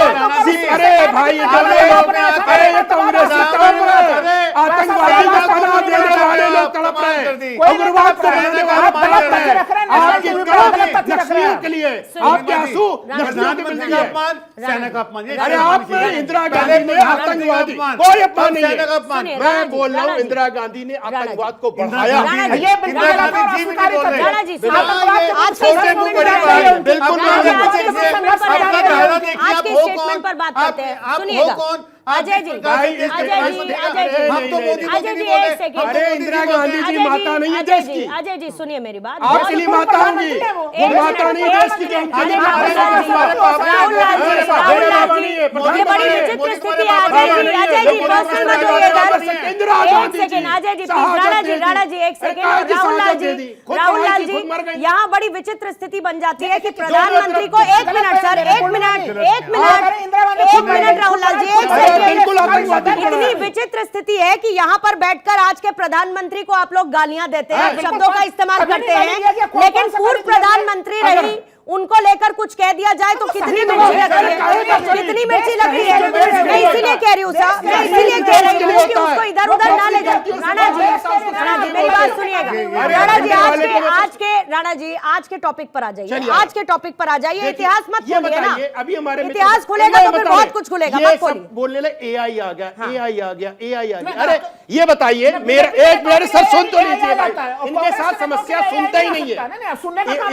अरे भाई, अरे ये कांग्रेस का काम है, आतंकवादी का पनाह देने वाले लोग लोग तड़प रहे हैं, उग्रवाद को बनाने वाले आप गलत तथ्य रख रहे हैं, आपकी गलत तरफ तथ्य रख रहे हैं। नक्सलियों के लिए, आपके आंसू नक्सलियों के प्रधानमंत्री लिए। का अपमान, सेना का अपमान। ये अरे क्या आप चीज़ है? इंदिरा गांधी ने आतंकवादी, अपमान, कोई अपमान नहीं सेना का है। अपमान। सुनिए, मैं बोल रहा हूँ राणा जी। इंदिरा गांधी ने आतंकवाद को इंदिरा बढ़ाया। गांधी ये बिल्कुल इंदिरा गलत और गांधी जी भी अस्वीकार्य बोल रहे हैं। तथ्य है। राणा जी, आतंकवाद के आज के सबसे स्टेटमेंट बड़ी पर लड़ाई बात है। करते हैं। बिल्कुल आज के बिल्कुल। स्टेटमेंट पर आपका आते हैं। दायरा देखिए, आज आप के हो स्टेटमेंट कौन? पर बात करते हैं। आप हो सुनिएगा कौन? अजय जी, भाई, इस अजय प्रकार जी, से देखा- अजय जी, हम तो मोदी अजय को जी, बोले। एक सेकंड। अरे इंदिरा गांधी जी अजय माता नहीं है अजय देश जी, की। अजय जी सुनिए मेरी बात। आप इसलिए माता होंगी, वो माता नहीं देश की। जो उनके लिए राहुल हमारे लाल जी, हमारे बाबा हैं। राहुल लाल जी, अरे राहुल मेरे लाल बाबा जी, नहीं है, ये प्रधानमंत्री बड़ी है। विचित्र मोदी स्थिति है। तुम्हारे अजय बाबा जी, नहीं है। अजय जी, लेकिन पर्सनल मत इंदिरा होइए गांधी इधर। जी, इंदिरा एक गांधी सेकंड जी, अजय जी, प्लीज शहादत राणा दे जी, दी। राणा जी, एक अरे सेकंड। कहाँ की राहुल लाल शहादत जी, दे दी? खुद राहुल पढ़ाई लाल की, जी, खुद मर गई। यहाँ बड़ी विचित्र स्थिति बन जाती है कि दोनों प्रधानमंत्री को तरफ- एक मिनट सर, एक मिनट, एक अरे इंदिरा गांधी मिनट, एक खुद मर मिनट गई, राहुल लाल जी, एक अरे सेकंड। बिल्कुल आतंकवादी इतनी विचित्र स्थिति है कि यहाँ पर बैठकर आज के प्रधानमंत्री को आप लोग गालियां देते हैं, शब्दों का इस्तेमाल कभी करते नहीं गाली दिया हैं, कि कौन लेकिन कौन सा पूर्व गाली दिया? प्रधानमंत्री अगर- रही, उनको लेकर कुछ कह दिया जाए तो कितनी मिर्ची लगती है, कितनी मिर्ची लगती है। मैं इसीलिए कह रही हूँ साहब, मैं इसीलिए कह रही हूँ कि उसको इधर उधर ना ले जाए। राणा जी, राणा जी मेरी बात सुनिएगा। राणा जी राणा जी आज के टॉपिक पर आ जाइए, चलिए। आज के टॉपिक पर आ जाइए। इतिहास मत ये खोलिए ना, बताइए, अभी हमारे मित्र- इतिहास खुलेगा ये तो फिर बताइए, बहुत कुछ खुलेगा, ये मत सब खोलिए। बोलने लगे एआई आ गया, हाँ। एआई आ गया, एआई आ गया। अरे ये बताइए, मेरा एक मेरे सर सुन तो लीजिए भाई, इनके साथ समस्या सुनता ही नहीं है।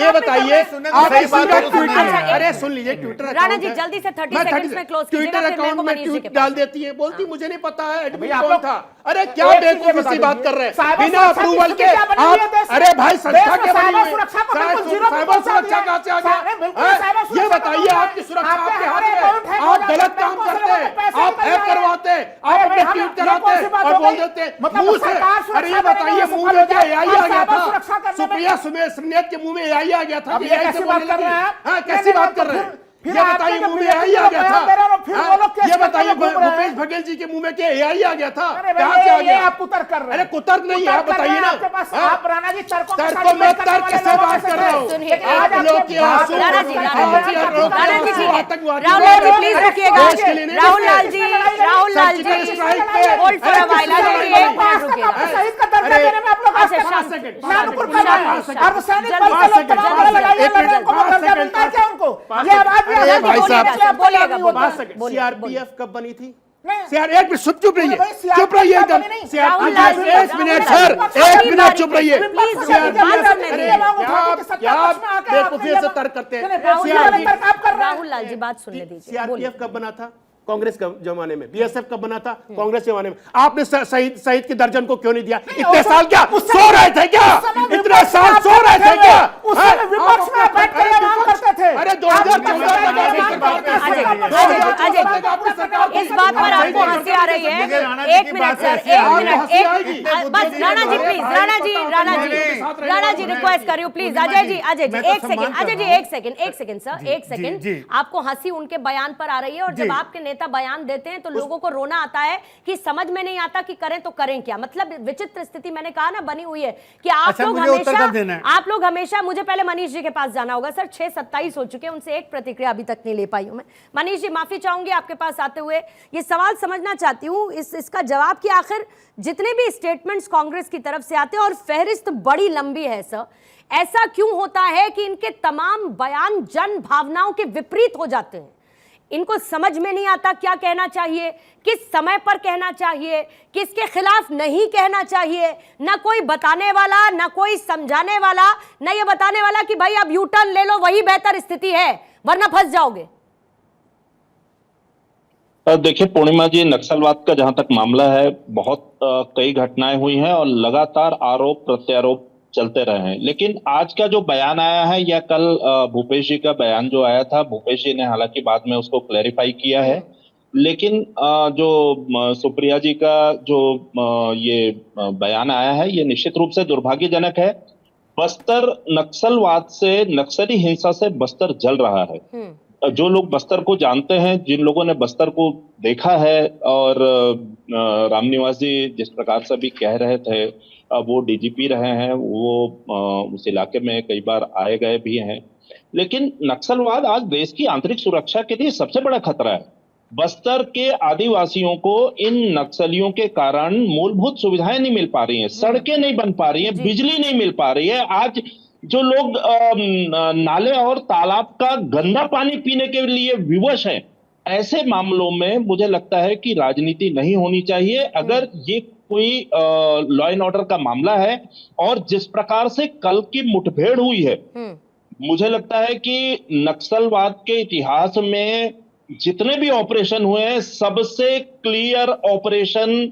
ये बताइए, आप सही इसी बात का है, सुनना ट्विटर, है। अरे सुन लीजिए, ट्विटर राणा अकाउंट जी, है। जल्दी से 30 मैं सेकंड्स में close कीजिएगा, ट्विटर फिर मेरे अकाउंट को में मनीष जी के ट्वीट पास। डाल देती है, बोलती मुझे नहीं पता है, एडमिन आप कौन लोग- था। अरे क्या एक चीज़ ये बेवकूफी बता सी बात दीजिए, कर रहे हैं, साइबर बिना सुरक्षा की अप्रूवल स्थिति के क्या बनी हुई है आप। देश में? अरे भाई संस्था देश में क्या बनी साइबर हुई है? सुरक्षा को बिल्कुल जीरो पे साइबर पहुंचा सुरक्षा दिया। कहाँ से आ साइबर- बिल्कुल गया? साइबर ये सुरक्षा बताइए, का आपकी सुरक्षा आपके आपके हमारे हाथ अकाउंट में है, है। आप वो गलत बैंकों काम से करते लोगों को हैं, पैसे आप निकल हैक रहे हैं। करवाते हैं, आप अरे अपने भाई, ट्वीट ये कौन सी कराते बात हैं हो और बोल गई? देते हैं मतलब मुंह से। सरकार सुरक्षा अरे ये देने बताइए, में मुंह सफल में हो क्या जाए, एआई और आ गया साइबर था? सुरक्षा करने में- सुप्रिया सुनेत के मुंह में एआई आ गया था। अब ये AI से कैसी बोलने बात कर लगी। रहे हैं आप? हाँ, कैसी नहीं, बात नहीं, कर रहे हैं? फिर ये आपके बताइए, जो मुंह में बीजेपी एआई आ लोग गया बयान दे रहे हैं, था। फिर हाँ, वो लोग केस ये करके बताइए, घूम रहे हैं। भूपेश बघेल जी के मुंह में क्या एआई आ गया था? अरे कहाँ भाई, से आ ये गया? आप कुतर्क कर रहे हैं। अरे कुतर्क नहीं है, आप कुतर्क कर रहे बताइए हैं, ना। आपके पास हाँ? आप राणा जी तर्कों के साथ तर्कों में डिबेट करने तर्क वाले से लोगों में बात से कर थे। रहा हूँ। सुनिए, लेकिन आज आप आपके लोग के बात- आंसू राणा जी, राणा आंसू जी, और रोक राणा जी, आंसू ठीक है। आतंकवादी राहुल लोग लाल जी, हैं। प्लीज अरे रुकिएगा। देश के लिए नहीं राहुल लड़ते। लाल जी, राहुल लाल जी, सर्जिकल स्ट्राइक पे- hold for a while, Ajay ji, एक मिनट रुकिएगा। शहीद का दर्जा अरे, देने में आप लोग आज अच्छा, तक शांत- सेकंड, नागपुर शांत- का शांत- है। शांत- अर्धसैनिक जल्दी- बल के लोग जल्दी- तमाम जल्दी- लड़ाइयाँ एक लड़ रहे हैं, मिनट, उनको पाँच दर्जा सेकंड, मिलता है क्या उनको? पाँच ये आवाज भी सेकंड। आजादी अरे भाई बोलिएगा, साहब, आप बोलिएगा, नहीं होता। पाँच सेकंड। बोलिए, सीआरपीएफ कब बनी थी? नहीं। सीआर एक मिनट चुप रहिए, भाई, CRPF चुप रहिए कब एकदम। बनी नहीं? राहुल लाल जी, एक मिनट राहुल सर, लाल जी, एक मिनट चुप रहिए। प्लीज, CRPF बात सुनने अरे, दीजिए। क्या आप बेवकूफी से तर्क करते हैं? राहुल लाल जी, बात सुनने दीजिए, बोलिए। सीआरपीएफ कब बना था? कांग्रेस के जमाने में। बीएसएफ कब बना था? कांग्रेस के जमाने में। आपने शहीद के दर्जन को क्यों नहीं दिया? इतने साल क्या सो रहे थे क्या? इतने साल सो रहे थे क्या? उस समय विपक्ष में बैठ कर ये मांग करते थे। अरे 2014 तक आपकी सरकार थी। इस बात पर आपको हंसी आ रही है? एक मिनट सर, एक मिनट, बस राणा जी प्लीज, राणा जी रिक्वेस्ट कर रही हूँ प्लीज। अजय जी, एक सेकंड, अजय जी एक सेकंड सर, एक सेकंड। आपको हंसी उनके बयान पर आ रही है, और जब आपके नेता बयान देते हैं तो लोगों को रोना आता है कि समझ में नहीं आता कि करें तो करें क्या। मतलब विचित्र स्थिति मैंने कहा ना बनी हुई है कि आप लोग हमेशा मुझे पहले मनीष जी के पास जाना होगा सर। 6:27 हो चुके हैं, उनसे एक प्रतिक्रिया अभी तक नहीं ले पाई हूं मैं। मनीष जी, माफी चाहूंगी आपके पास आते हुए। ये सवाल समझना चाहती हूं इसका जवाब कि आखिर जितने भी स्टेटमेंट्स कांग्रेस की तरफ से आते हैं, और फहरिस्त बड़ी लंबी है सर, ऐसा क्यों होता है कि इनके तमाम बयान जन भावनाओं के विपरीत हो जाते हैं? इनको समझ में नहीं आता क्या कहना चाहिए, किस समय पर कहना चाहिए, किसके खिलाफ नहीं कहना चाहिए। ना कोई बताने वाला, ना कोई समझाने वाला, ना ये बताने वाला कि भाई अब यू टर्न ले लो, वही बेहतर स्थिति है, वरना फंस जाओगे। देखिए पूर्णिमा जी, नक्सलवाद का जहां तक मामला है, बहुत कई घटनाएं हुई हैं और लगातार आरोप प्रत्यारोप चलते रहे हैं। लेकिन आज का जो बयान आया है, या कल भूपेश जी का बयान जो आया था, भूपेश जी ने हालांकि बाद में उसको क्लैरिफाई किया है, लेकिन जो सुप्रिया जी का जो ये बयान आया है, ये निश्चित रूप से दुर्भाग्यजनक है। बस्तर नक्सलवाद से, नक्सली हिंसा से बस्तर जल रहा है। जो लोग बस्तर को जानते हैं, जिन लोगों ने बस्तर को देखा है, और रामनिवास जी जिस प्रकार से भी कह रहे थे, वो डीजीपी रहे हैं, वो उस इलाके में कई बार आए गए भी हैं। लेकिन नक्सलवाद आज देश की आंतरिक सुरक्षा के लिए सबसे बड़ा खतरा है। बस्तर के आदिवासियों को इन नक्सलियों के कारण मूलभूत सुविधाएं नहीं मिल पा रही हैं, सड़कें नहीं बन पा रही हैं, बिजली नहीं मिल पा रही है। आज जो लोग नाले और तालाब का गंदा पानी पीने के लिए विवश हैं, ऐसे मामलों में मुझे लगता है कि राजनीति नहीं होनी चाहिए। अगर ये कोई लॉ एंड ऑर्डर का मामला है और जिस प्रकार से कल की मुठभेड़ हुई है, मुझे लगता है कि नक्सलवाद के इतिहास में जितने भी ऑपरेशन हुए हैं, सबसे क्लियर ऑपरेशन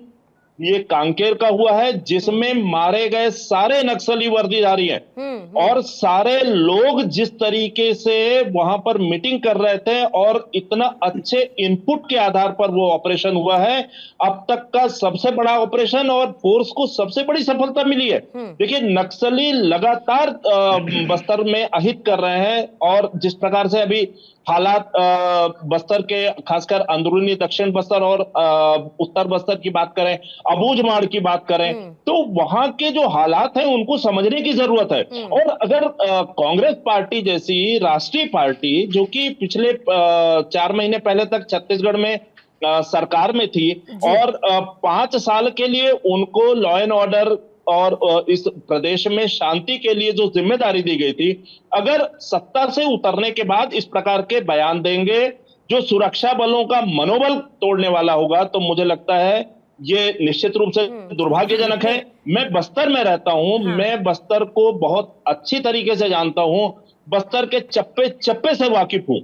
ये कांकेर का हुआ है, जिसमें मारे गए सारे नक्सली वर्दीधारी हैं और सारे लोग जिस तरीके से वहां पर मीटिंग कर रहे थे और इतना अच्छे इनपुट के आधार पर वो ऑपरेशन हुआ है, अब तक का सबसे बड़ा ऑपरेशन और फोर्स को सबसे बड़ी सफलता मिली है। देखिए, नक्सली लगातार बस्तर में अहित कर रहे हैं और जिस प्रकार से अभी हालात बस्तर के, खासकर अंदरूनी दक्षिण बस्तर और उत्तर बस्तर की बात करें, अबूझमाड़ की बात करें, तो वहां के जो हालात हैं उनको समझने की जरूरत है। और अगर कांग्रेस पार्टी जैसी राष्ट्रीय पार्टी, जो कि पिछले 4 महीने पहले तक छत्तीसगढ़ में सरकार में थी और 5 साल के लिए उनको लॉ एंड ऑर्डर और इस प्रदेश में शांति के लिए जो जिम्मेदारी दी गई थी, अगर सत्ता से उतरने के बाद इस प्रकार के बयान देंगे जो सुरक्षा बलों का मनोबल तोड़ने वाला होगा, तो मुझे लगता है ये निश्चित रूप से दुर्भाग्यजनक है। मैं बस्तर में रहता हूं, मैं बस्तर को बहुत अच्छी तरीके से जानता हूं, बस्तर के चप्पे चप्पे से वाकिफ हूं।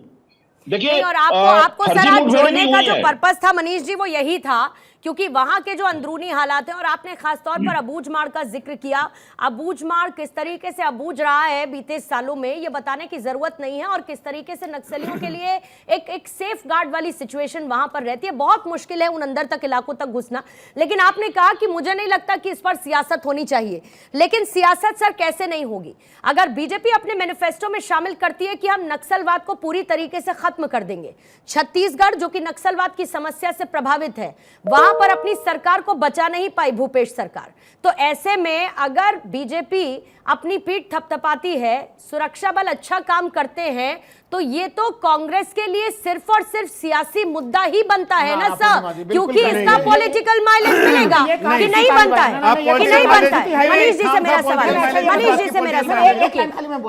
देखिए, और आपको सर आज जोड़ने का जो पर्पस था मनीष जी, वो यही था क्योंकि वहां के जो अंदरूनी हालात हैं, और आपने खासतौर पर अबूझमाड़ का जिक्र किया। अबूझमाड़ किस तरीके से अबूझ रहा है बीते सालों में, ये बताने की जरूरत नहीं है, और किस तरीके से नक्सलियों के लिए एक सेफ गार्ड वाली सिचुएशन वहां पर रहती है। बहुत मुश्किल है उन अंदर तक इलाकों तक घुसना। लेकिन आपने कहा कि मुझे नहीं लगता कि इस पर सियासत होनी चाहिए, लेकिन सियासत सर कैसे नहीं होगी? अगर बीजेपी अपने मैनिफेस्टो में शामिल करती है कि हम नक्सलवाद को पूरी तरीके से खत्म कर देंगे, छत्तीसगढ़ जो कि नक्सलवाद की समस्या से प्रभावित है, वहां पर अपनी सरकार को बचा नहीं पाई भूपेश सरकार, तो ऐसे में अगर बीजेपी अपनी पीठ थपथपाती है, सुरक्षा बल अच्छा काम करते हैं, तो ये तो कांग्रेस के लिए सिर्फ और सिर्फ सियासी मुद्दा ही बनता है ना सर, क्योंकि इसका पॉलिटिकल माइलेज मिलेगा कि नहीं बनता है, कि नहीं बनता है। मनीष जी से मेरा सवाल, मनीष जी से मेरा सवाल,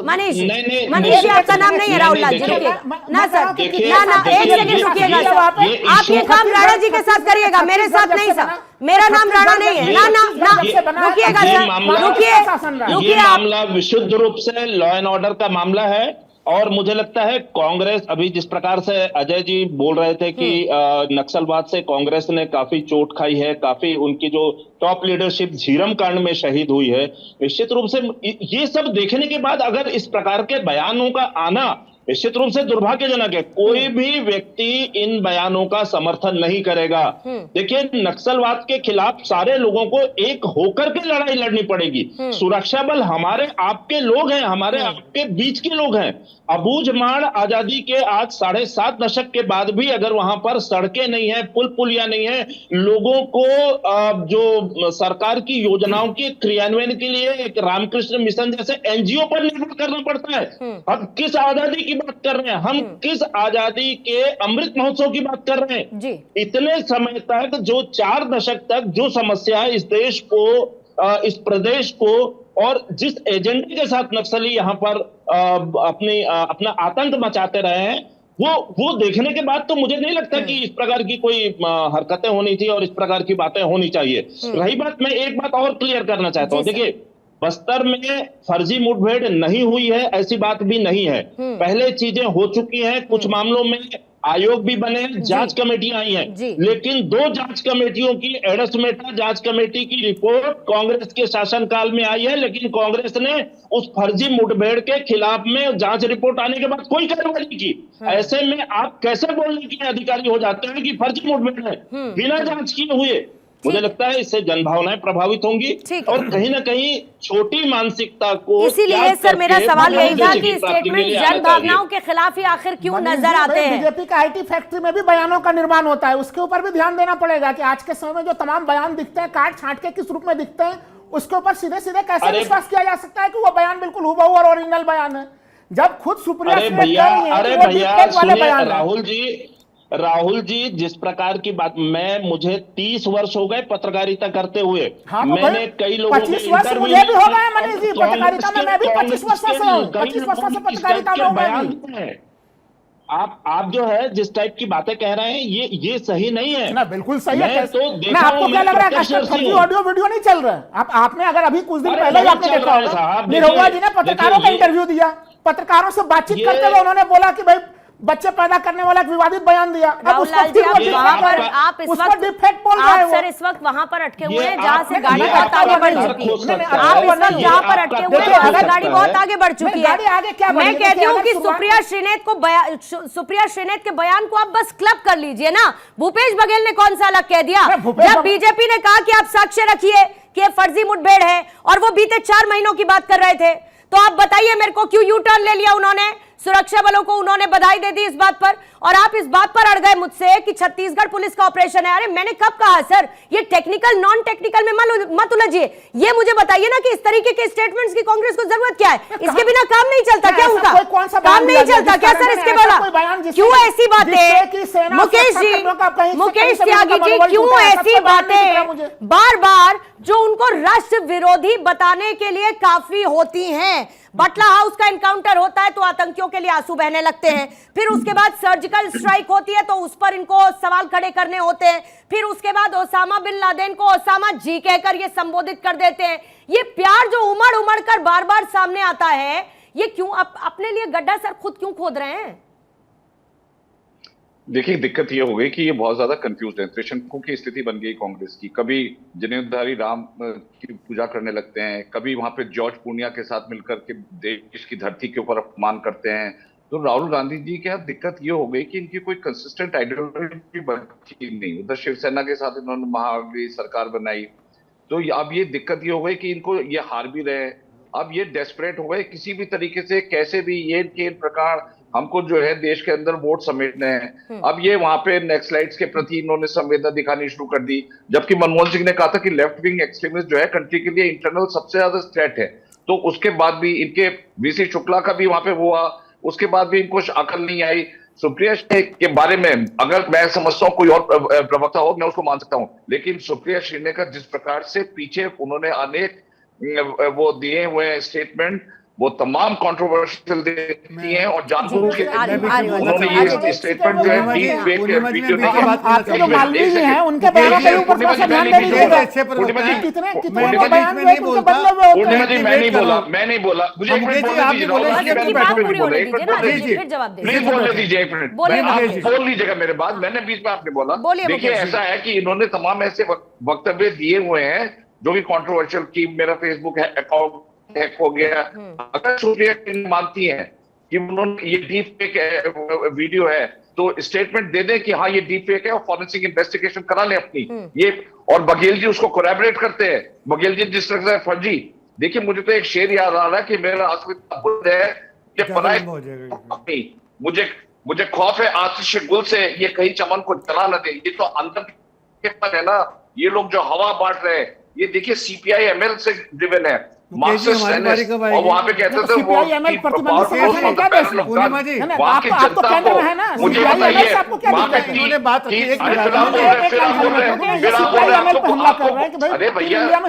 मनीष जी आपका नाम नहीं है, राहुल लाल जी रुकिएगा ना सर, ना एक सेकंड रुकिएगा सर, आप ये काम राणा जी के साथ करिएगा, मेरे साथ नहीं सर, मेरा नाम राणा नहीं है, ना रुकिएगा सर, रुकिए। मामला विशुद्ध रूप से लॉ एंड ऑर्डर का मामला है और मुझे लगता है कांग्रेस, अभी जिस प्रकार से अजय जी बोल रहे थे कि नक्सलवाद से कांग्रेस ने काफी चोट खाई है, काफी उनकी जो टॉप लीडरशिप झीरम कांड में शहीद हुई है, निश्चित रूप से ये सब देखने के बाद अगर इस प्रकार के बयानों का आना निश्चित रूप से दुर्भाग्यजनक है। कोई भी व्यक्ति इन बयानों का समर्थन नहीं करेगा। देखिए, नक्सलवाद के खिलाफ सारे लोगों को एक होकर के लड़ाई लड़नी पड़ेगी। सुरक्षा बल हमारे आपके लोग हैं, हमारे आपके बीच के लोग हैं। अबूझमाड़ आजादी के आज 7.5 दशक के बाद भी अगर वहां पर सड़कें नहीं है, पुल पुलिया नहीं है, लोगों को जो सरकार की योजनाओं के क्रियान्वयन के लिए एक रामकृष्ण मिशन जैसे एनजीओ पर निर्भर करना पड़ता है। हम किस आजादी की बात कर रहे हैं, हम किस आजादी के अमृत महोत्सव की बात कर रहे हैं? इतने समय तक जो 4 दशक तक जो समस्या इस देश को, इस प्रदेश को, और जिस एजेंडे के साथ नक्सली यहां पर अपना आतंक मचाते रहे हैं, वो देखने के बाद तो मुझे नहीं लगता कि इस प्रकार की कोई हरकतें होनी थी और इस प्रकार की बातें होनी चाहिए। रही बात, मैं एक बात और क्लियर करना चाहता हूं। देखिए, बस्तर में फर्जी मुठभेड़ नहीं हुई है ऐसी बात भी नहीं है, पहले चीजें हो चुकी हैं, कुछ मामलों में आयोग भी बने हैं, जांच कमेटियां आई हैं, लेकिन 2 जांच कमेटियों की एडसमेटा जांच कमेटी की रिपोर्ट कांग्रेस के शासनकाल में आई है, लेकिन कांग्रेस ने उस फर्जी मुठभेड़ के खिलाफ में जांच रिपोर्ट आने के बाद कोई कार्रवाई नहीं की। ऐसे में आप कैसे बोलने के अधिकारी हो जाते हैं कि फर्जी मुठभेड़ है बिना जांच किए हुए? मुझे लगता है इससे जनभावनाएं प्रभावित होंगी और कहीं ना कहीं छोटी मानसिकता को, इसीलिए सर मेरा सवाल यही था कि स्टेटमेंट जन भावनाओं के खिलाफ ही आखिर क्यों नजर आते हैं? बीजेपी का आईटी फैक्ट्री में भी बयानों का निर्माण होता है, उसके ऊपर भी ध्यान देना पड़ेगा कि आज के समय में जो तमाम बयान दिखते हैं, काट छांट के किस रूप में दिखते हैं, उसके ऊपर सीधे सीधे कैसे विश्वास किया जा सकता है कि वो बयान बिल्कुल हुबहू और ओरिजिनल बयान है, जब खुद सुप्रिया राहुल जी, राहुल जी, जिस प्रकार की बात, मुझे 30 वर्ष हो गए पत्रकारिता करते हुए। हाँ, तो मैंने कई लोगों 25 वर्ष मुझे भी हो गए मनीष जी पत्रकारिता में। मैं भी 25 वर्ष से हूं, 25 वर्ष से पत्रकारिता में हूं मैं भी। आप जो है जिस टाइप की बातें कह रहे हैं ये सही नहीं है ना, बिल्कुल सही है। तो ना, आपको क्या लग रहा है फर्जी ऑडियो वीडियो नहीं चल रहा है? आपने अगर अभी कुछ दिन पहले ही आपने देखा होगा, निरहुआ जी ने पत्रकारों का इंटरव्यू दिया, पत्रकारों से बातचीत करते हुए उन्होंने बोला कि भाई बच्चे पैदा करने वाला एक विवादित बयान दिया। अब उसको आप सर इस वक्त वहां पर अटके हुए हैं जहां से गाड़ी बहुत आगे बढ़ चुकी है। आप इस वक्त जहां पर अटके हुए हैं वहां से गाड़ी बहुत आगे बढ़ चुकी है। मैं कहती हूँ कि सुप्रिया श्रीनेत के बयान को आप बस क्लब कर लीजिए ना। भूपेश बघेल ने कौन सा अलग कह दिया? जब बीजेपी ने कहा कि आप साक्ष्य रखिए कि ये फर्जी मुठभेड़ है और वो बीते 4 महीनों की बात कर रहे थे, तो आप बताइए मेरे को क्यों यू टर्न ले लिया उन्होंने? सुरक्षा बलों को उन्होंने बधाई दे दी इस बात पर, और आप इस बात पर अड़ गए मुझसे कि छत्तीसगढ़ पुलिस का ऑपरेशन है। अरे मैंने कब कहा सर? ये टेक्निकल नॉन टेक्निकल में मत उलझिए। ये मुझे बताइए ना कि इस तरीके के स्टेटमेंट्स की कांग्रेस को जरूरत क्या है? इसके बिना काम नहीं चलता क्या? उनका काम नहीं चलता क्या सर? इसके बोला क्यों ऐसी बातें? मुकेश त्यागी जी, क्यों ऐसी बातें बार बार जो उनको राष्ट्र विरोधी बताने के लिए काफी होती हैं? बटला हाउस का एनकाउंटर होता है तो आतंकियों के लिए आंसू बहने लगते हैं, फिर उसके बाद सर्जिकल स्ट्राइक होती है तो उस पर इनको सवाल खड़े करने होते हैं, फिर उसके बाद ओसामा बिन लादेन को ओसामा जी कहकर ये संबोधित कर देते हैं। ये प्यार जो उमड़ उमड़ कर बार बार सामने आता है, ये क्यों? अपने लिए गड्ढा सर खुद क्यों खोद रहे हैं? देखिए, दिक्कत ये हो गई कि ये बहुत ज्यादा कंफ्यूज है। त्रिशंकु की स्थिति बन गई कांग्रेस की। कभी जनेऊधारी राम की पूजा करने लगते हैं, कभी वहां पे जॉर्ज पूनिया के साथ मिलकर के देश की धरती के ऊपर अपमान करते हैं। तो राहुल गांधी जी के यहाँ दिक्कत ये हो गई कि इनकी कोई कंसिस्टेंट आइडियोलॉजी बची नहीं। उधर शिवसेना के साथ इन्होंने महाअगली सरकार बनाई, तो अब ये दिक्कत ये हो गई कि इनको ये हार भी रहे। अब ये डेस्परेट हो गए किसी भी तरीके से, कैसे भी ये प्रकार हमको जो है देश के अंदर वोट समेटने हैं। अब ये वहां पे नक्सलाइट्स के प्रति इन्होंने संवेदना दिखानी शुरू कर दी, जबकि मनमोहन सिंह ने कहा था कि लेफ्ट विंग एक्सट्रीमिस्ट जो है कंट्री के लिए इंटरनल सबसे ज्यादा थ्रेट है। तो उसके बाद भी इनके वीसी शुक्ला का भी वहां पे हुआ, उसके बाद भी इनको अकल नहीं आई। सुप्रिया के बारे में अगर मैं समझता हूँ कोई और प्रवक्ता हो मैं उसको मान सकता हूँ, लेकिन सुप्रिया श्रीने का जिस प्रकार से पीछे उन्होंने अनेक वो दिए हुए स्टेटमेंट, वो तमाम कंट्रोवर्शियल देती हैं और जानबूझ के उन्होंने ये स्टेटमेंट जो है डीप फेक वीडियो आपके जो मालवी जी हैं उनके बयानों के ऊपर थोड़ा सा ध्यान दे दीजिएगा। कितने बयान जो है उनके बदले हुए होते हैं। मैं नहीं बोला मुझे एक मिनट बोलने दीजिए, एक मिनट बोल लीजिएगा मेरे बाद, मैंने बीच में आपने बोला। देखिए, ऐसा है कि इन्होंने तमाम ऐसे वक्तव्य दिए हुए हैं जो कि कंट्रोवर्शियल, की मेरा फेसबुक अकाउंट हैक हो गया। अगर सुप्रिया मानती हैं कि उन्होंने ये डीप फेक वीडियो है तो स्टेटमेंट दे दें कि हाँ ये डीप फेक है और फॉरेंसिक इन्वेस्टिगेशन करा लें अपनी। ये और बघेल जी उसको कोलैबोरेट करते हैं। बघेल जी जिस तरह से फर्जी, देखिए मुझे तो एक शेर याद आ रहा है कि मेरा अस्मिता बुद्ध है कि पराई मुझे खौफ है आतिश गुल से ये कहीं चमन को जला न दे। ये तो अंदर के पर है ना, ये लोग जो हवा बांट रहे हैं, ये देखिए सीपीआई एमएल से ड्रिवन है। और वहां पे कहते थे वो आपको केंद्र में है ना, मुझे बताइए अरे भैया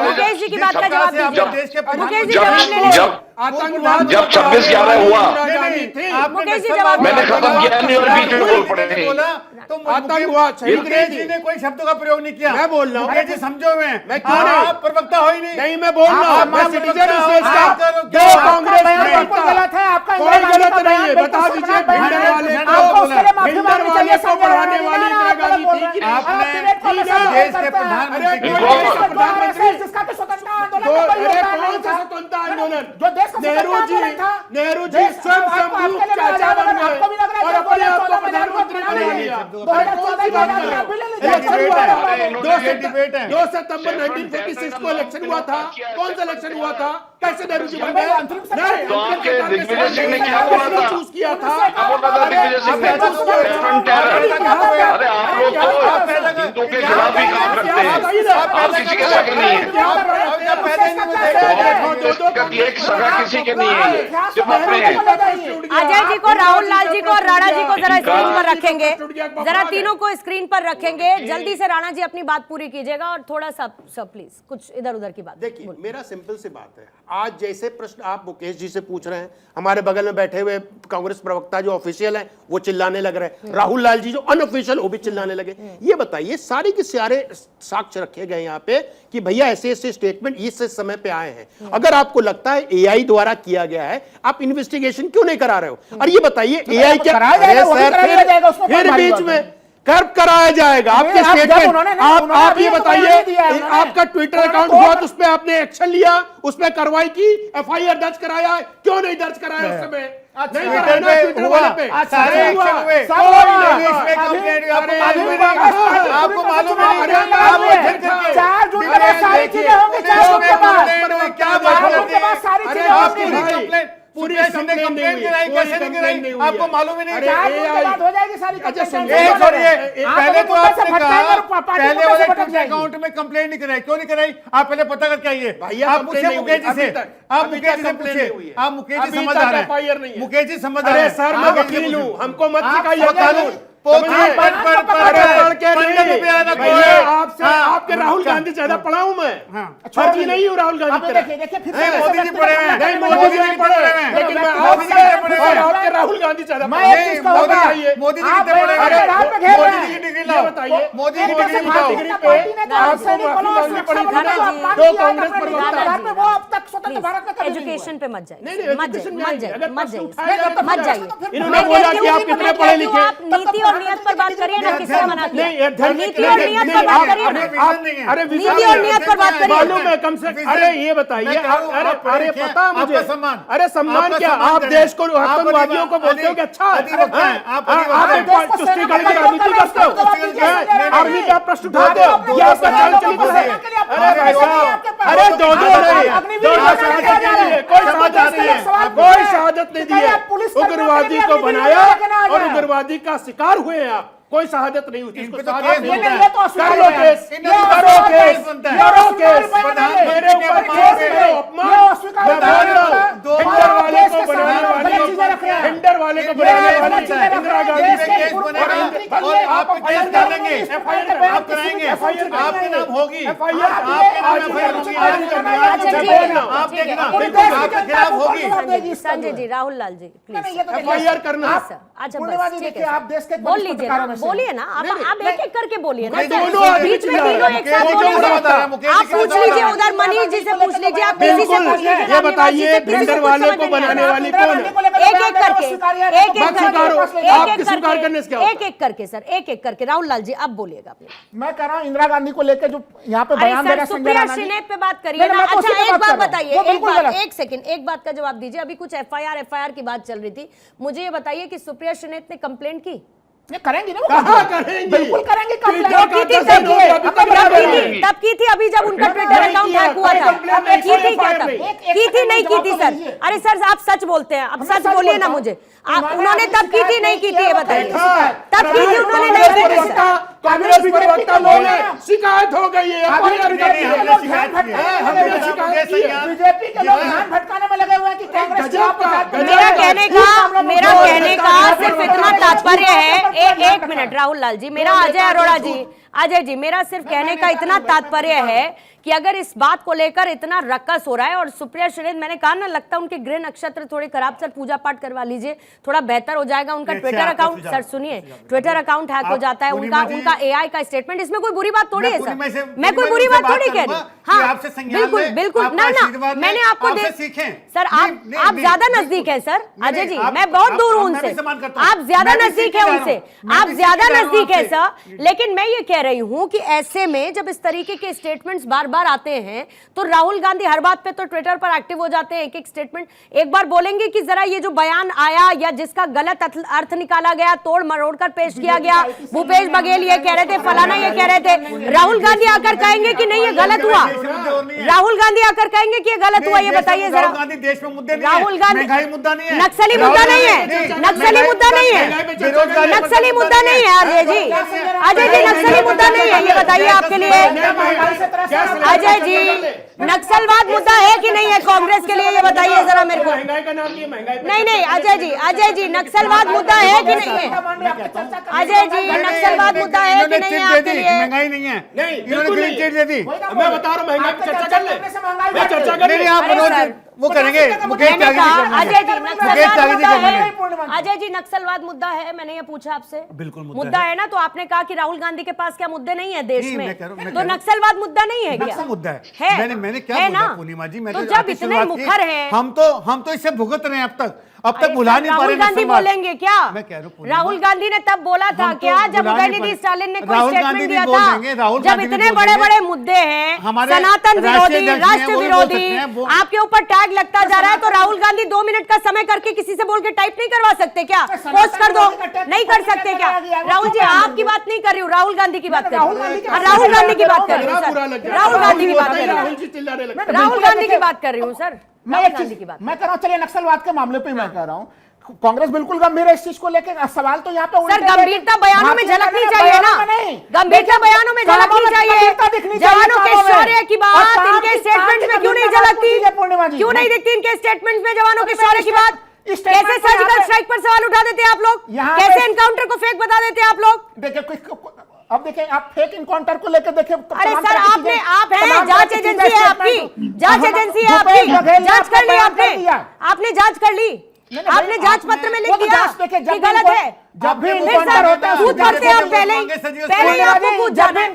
मुकेश जी की बात का जवाब दीजिए। मुकेश जी जवाब ले लीजिए। जब 26/11 हुआ मुकेश जी जवाब मैंने खत्म किया नहीं और बीच में बोल पड़े थे। तो मुकेश जी ने कोई शब्दों का प्रयोग नहीं किया। मैं बोल रहा हूँ, मुकेश जी समझो में मैं क्यों नहीं? आप प्रवक्ता हो ही नहीं। मैं बोल रहा हूँ, मैं सिटीजन हूं देश का। जो कांग्रेस में गलत है आपका, कोई गलत नहीं है। बता दीजिए भिंडर वाले को पढ़ाने वाली इंदिरा गांधी थी। देश के प्रधानमंत्री जिसका कि स्वतंत्रता आंदोलन अरे का कोई योगदान कौन नहीं सा था। स्वतंत्रता आंदोलन? जो देश का नेहरू जी स्वयं संभूत चाचा बन गए और अपने आप को प्रधानमंत्री बना लिया। 2 सितंबर 1946 को इलेक्शन हुआ था। कौन सा इलेक्शन हुआ था? कैसे नेहरू जी बन गए? तो आपके दिग्विजय सिंह ने क्या बोला था? चूज किया था। क्या बोला था दिग्विजय सिंह ने? अरे आप लोग तो हिंदुओं के खिलाफ ही काम करते हैं, आप किसी के सगे नहीं है। एक सगा किसी के नहीं है, सिर्फ अपने हैं। अजय जी को, राहुल लाल जी को और राणा जी को जरा स्क्रीन पर रखेंगे, जरा तीनों को स्क्रीन पर रखेंगे। जल्दी से राणा जी अपनी बात पूरी कीजिएगा और थोड़ा सा प्लीज कुछ इधर उधर की बात देखिए, मेरा सिंपल सी बात है। आज जैसे प्रश्न आप मुकेश जी से पूछ रहे हैं, हमारे बगल में बैठे हुए कांग्रेस प्रवक्ता जो ऑफिशियल है वो चिल्लाने लग रहे हैं, राहुल लाल जी जो अनऑफिशियल वो भी चिल्लाने लगे। ये बताइए, सारी के सारे साक्ष्य रखे गए यहाँ पे कि भैया ऐसे ऐसे स्टेटमेंट इस समय पे आए हैं। अगर आपको लगता है एआई द्वारा किया गया है, आप इन्वेस्टिगेशन क्यों नहीं करा रहे हो? और ये बताइए एआई क्या फिर बीच में कर्व कराया जाएगा? आपके स्टेटमेंट आप ये बताइए, आपका ट्विटर अकाउंट हुआ तो उस पर आपने एक्शन लिया, उस पर कार्रवाई की, एफआईआर दर्ज कराया, क्यों नहीं दर्ज कराया उस समय? नहीं कराया ना ट्विटर वाले पे? आपको मालूम नहीं? 4 जून के बाद सारी चीजें होंगी। 4 जून के बाद सारी चीजें होंगी। पूरी कंप्लेंट कराई, कैसे नहीं कराई? आपको मालूम ही नहीं? 4 जून के बाद हो जाएगी सारी। पहले तो आपने कहा पहले वाले ट्विटर अकाउंट में कंप्लेंट नहीं कराई, क्यों नहीं कराई? आप पहले पता करके आइए। आप पूछे मुकेश जी से, आप मुकेश जी से पूछे, आप मुकेश जी समझदार हैं, मुकेश जी समझदार हैं। सर मैं वकील हूं, हमको मत सिखाइए कानून। आपके राहुल गांधी ज्यादा पढ़ा हूं मैं, फर्जी नहीं हूं राहुल गांधी। मोदी जी पढ़े हैं, नहीं मोदी नहीं पढ़े हैं, लेकिन मैं आपके राहुल गांधी ज्यादा मोदी जी कितने पढ़े हैं? मोदी जी की डिग्री लाओ, बताइए। मोदी जी की डिग्री डिग्री लाओ। पे दो कांग्रेस प्रवक्ता एजुकेशन पे मत जाइए, नहीं, मत education में जाइए, आइए। अगर मत प्रश्न जाइए, उठाया जाए तो मत जाइए। इन्होंने बोला कि आप कितने पढ़े लिखे। आप नीति और नियत पर बात करिए ना, किसने मना किया? नहीं, धर्म नीति और नियत पर बात करिए ना। अरे नीति और नियत पर बात करिए। मालूम है कम से अरे ये बताइए, अरे पता मुझे, अरे सम्मान क्या? आप देश को आतंकवादियों को बोलते हो कि अच्छा आप चुस्ती करके राजनीति करते हो, आर्मी का प्रश्न उठाते हो, ये आपका चाल चली है। अरे दो कोई शहादत नहीं दी है, उग्रवादी को बनाया और उग्रवादी का शिकार हुए हैं आप। कोई शहादत नहीं हुई, इसको शहादत नहीं ये है। तो कर लो केस, करो केस, करो केस। मेरे ऊपर केस करो, अपमान। मैं बोल रहा हूं, हिंडर वाले को बनाने वाली, हिंडर वाले को बनाने वाली इंदिरा गांधी से केस बनेगा और आप केस कर लेंगे, आप कराएंगे, आपके नाम होगी, आपके नाम एफआईआर होगी, आप देखना आपके खिलाफ होगी। संजय जी, राहुल लाल जी, प्लीज एफआईआर करना। अच्छा पूर्णिमा बस जी, ठीक देखिए, है, आप देश के बोल लीजिए ना, पत्रकारों में से बोलिए ना, आप एक एक करके बोलिए ना, नहीं, दोनों आदमी बीच में चिल्ला रहे तीनों हैं। एक साथ मुकेश जी बोलिए। क्यों बता रहा है? मुकेश जी आप क्यों पूछ बता रहा लीजिए, है? उधर मनीष जी से पूछ लीजिए, आप किसी से बिल्कुल, पूछ लीजिए, ये बताइए भिंडर वाले को बनाने वाली कौन है? एक एक करके, एक एक करके सर, एक एक करके। राहुल लाल जी, अब बोलिएगा अपने। मैं कह रहा हूं इंदिरा गांधी को लेकर जो यहाँ पे अरे बयान दे सर, रहा है संजय सुप्रिया राणा जी। श्रीनेत पे बात करिए नहीं, ना। मैं तो अच्छा उसी पे एक बात बात कर रहा हूं। बताइए, वो एक बिल्कुल बात, गलत। एक सेकंड, एक बात का जवाब दीजिए। अभी कुछ एफआईआर की बात चल रही थी, मुझे ये बताइए कि सुप्रिया श्रीनेत ने कंप्लेंट की? ये करेंगी ना, वो कहाँ करेंगी? बिल्कुल करेंगी कंप्लेंट। तब की थी अभी जब उनका ट्विटर अकाउंट हैक हुआ था, की थी क्या तब? की थी नहीं की थी सर? अरे सर आप सच बोलते हैं, अब सच बोलिए ना मुझे। आप उन्होंने तब की थी नहीं की थी ये बताइए। तब की थी उन्होंने नहीं की थी सर? कांग्रेस प्रवक्ता लोग हैं, शिकायत हो गई है। बीजेपी के लोग ध्यान भटकाने में लगे हुए हैं कि कांग्रेस मेरा कहने का सिर्फ इतना तात्पर्य है। एक मिनट राहुल लाल जी, मेरा अजय जी, मेरा सिर्फ कहने का इतना तात्पर्य है कि अगर इस बात को लेकर इतना रक्कस हो रहा है, और सुप्रिया श्रीनेत, मैंने कहा ना, लगता है उनके गृह नक्षत्र थोड़े खराब, सर पूजा पाठ करवा लीजिए, थोड़ा बेहतर हो जाएगा उनका ट्विटर अकाउंट। सर सुनिए, ट्विटर अकाउंट हैक हो जाता है, उनका एआई का स्टेटमेंट, इसमें कोई बुरी बात थोड़ी है सर, मैं कोई बुरी बात थोड़ी कह रही। हाँ बिल्कुल बिल्कुल, ना मैंने आपको सर, आप ज्यादा नजदीक है सर अजय जी, मैं बहुत दूर हूं उनसे, आप ज्यादा नजदीक है उनसे, आप ज्यादा नजदीक है सर। लेकिन मैं ये कह रही हूं कि ऐसे में जब इस तरीके के स्टेटमेंट्स बार बार आते हैं तो राहुल गांधी हर बात पे तो ट्विटर पर एक्टिव हो जाते हैं, एक एक स्टेटमेंट। एक बार बोलेंगे कि जरा ये जो बयान आया या जिसका गलत अर्थ निकाला गया, तोड़ मरोड़ कर पेश किया गया, भूपेश बघेल ये कह रहे थे, फलाना ये कह रहे थे, राहुल गांधी आकर कहेंगे कि नहीं ये गलत हुआ? राहुल गांधी आकर कहेंगे कि ये गलत हुआ? ये बताइए जरा। राहुल गांधी देश में मुद्दे नहीं है, राहुल गांधी महंगाई मुद्दा नहीं है, नक्सली मुद्दा नहीं है, नक्सली मुद्दा नहीं है, नक्सली मुद्दा नहीं है। अजय जी, अजय जी नक्सली मुद्दा नहीं है, ये बताइए आपके लिए अजय जी नक्सलवाद मुद्दा है कि नहीं है कांग्रेस के लिए? ये बताइए जरा मेरे को। नहीं नहीं अजय जी नक्सलवाद मुद्दा है कि नहीं है? अजय जी नक्सलवाद मुद्दा है कि नहीं है आपके लिए? महंगाई नहीं है, इन्होंने ग्रीन चिट दे दी। मैं बता रहा हूँ महंगाई की चर्चा कर ले, मैं चर्चा कर नहीं आप वो करेंगे मुकेश त्यागी अजय जी नक्सलवाद मुद्दा है, मैंने ये पूछा आपसे। बिल्कुल मुद्दा है ना, तो आपने कहा कि राहुल गांधी के पास क्या मुद्दे नहीं है देश में, मैं तो नक्सलवाद मुद्दा नहीं है क्या? मुद्दा है। मैंने क्या बोला पूर्णिमा जी? तो जब इतने मुखर हैं, हम तो इससे भुगत रहे हैं अब तक भुला नहीं पा रहे। राहुल गांधी बोलेंगे क्या? मैं कह रहा हूं राहुल गांधी ने तब बोला था क्या जब उदयनिधि स्टालिन ने कोई स्टेटमेंट दिया था, जब इतने बड़े बड़े मुद्दे हैं, सनातन विरोधी, राष्ट्र विरोधी, आपके ऊपर टैग लगता जा रहा है, तो राहुल गांधी 2 मिनट का समय करके किसी से बोल के टाइप नहीं करवा सकते क्या? पोस्ट कर दो, नहीं कर सकते क्या? राहुल जी आपकी बात नहीं कर रही हूँ, राहुल गांधी की बात कर रही हूँ, राहुल गांधी की बात कर रही हूँ सर, राहुल गांधी की बात कर रही हूँ, राहुल गांधी की बात कर रही हूँ सर, मैं एक चीज मैं कह रहा हूं, चलिए नक्सलवाद के मामले पे मैं कह रहा हूं कांग्रेस बिल्कुल गंभीर है इस चीज को लेकर। सवाल तो यहाँ पे सर गंभीरता बयानों में झलकनी चाहिए ना, गंभीरता बयानों में झलकनी चाहिए। जवानों के शौर्य की बात इनके स्टेटमेंट में क्यों नहीं झलकती? क्यों नहीं दिखती इनके स्टेटमेंट में जवानों के शौर्य की बात? कैसे सर्जिकल स्ट्राइक पर सवाल उठा देते हैं आप लोग? कैसे एनकाउंटर को फेक बता देते हैं आप लोग? देखिए अब देखिए आप फेक इनकाउंटर को लेकर देखिए। अरे सर आप हैं, जांच एजेंसी है आपकी, जांच एजेंसी है आपकी, जांच कर ली आपने जांच कर ली, आपने जांच पत्र में लिख दिया कि गलत है। जब भी इनकाउंटर होता है कूद पड़ते हैं आप पहले ही आपको कूद जाना है,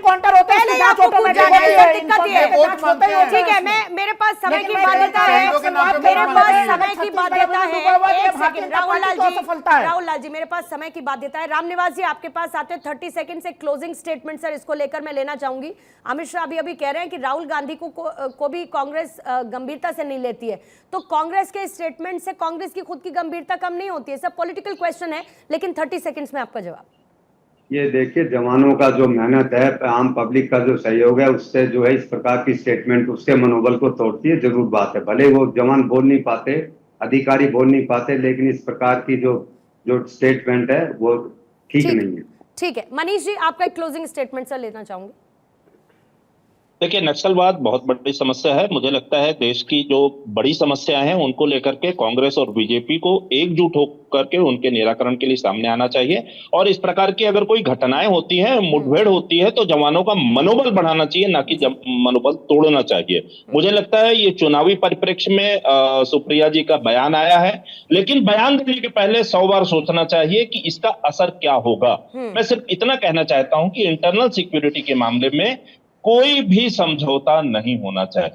पहले ही आपको कूद जाना है, दिक्कत ये है। ठीक है, मैं मेरे पास समय की बाध्यता है, मेरे पास समय की बाध्यता है। एक सेकंड राहुल लाल जी मेरे पास समय की बाध्यता है। रामनिवास जी आपके पास आते 30 सेकंड से क्लोजिंग स्टेटमेंट सर इसको लेकर मैं लेना चाहूंगी। अमित शाह अभी कह रहे हैं कि राहुल गांधी को भी कांग्रेस गंभीरता से नहीं लेती है, तो कांग्रेस के स्टेटमेंट से कांग्रेस की खुद की गंभीरता कम नहीं होती है? सब पॉलिटिकल क्वेश्चन है, लेकिन 30 सेकंड्स में आपका जवाब। ये देखिए जवानों का जो मेहनत है, आम पब्लिक का जो सहयोग है, उससे जो है इस प्रकार की स्टेटमेंट उसके मनोबल को तोड़ती है, जरूर बात है। भले वो जवान बोल नहीं पाते, अधिकारी बोल नहीं पाते, लेकिन इस प्रकार की जो स्टेटमेंट है वो ठीक नहीं है। ठीक है, मनीष जी आपका एक क्लोजिंग स्टेटमेंट सर लेना चाहूंगी। देखिए नक्सलवाद बहुत बड़ी समस्या है। मुझे लगता है देश की जो बड़ी समस्या हैं उनको लेकर के कांग्रेस और बीजेपी को एकजुट होकर के उनके निराकरण के लिए सामने आना चाहिए। और इस प्रकार की अगर कोई घटनाएं होती हैं, मुठभेड़ होती है, तो जवानों का मनोबल बढ़ाना चाहिए, ना कि मनोबल तोड़ना चाहिए। मुझे लगता है ये चुनावी परिप्रेक्ष्य में सुप्रिया जी का बयान आया है, लेकिन बयान देने के पहले 100 बार सोचना चाहिए कि इसका असर क्या होगा। मैं सिर्फ इतना कहना चाहता हूं कि इंटरनल सिक्योरिटी के मामले में कोई भी समझौता नहीं होना चाहिए।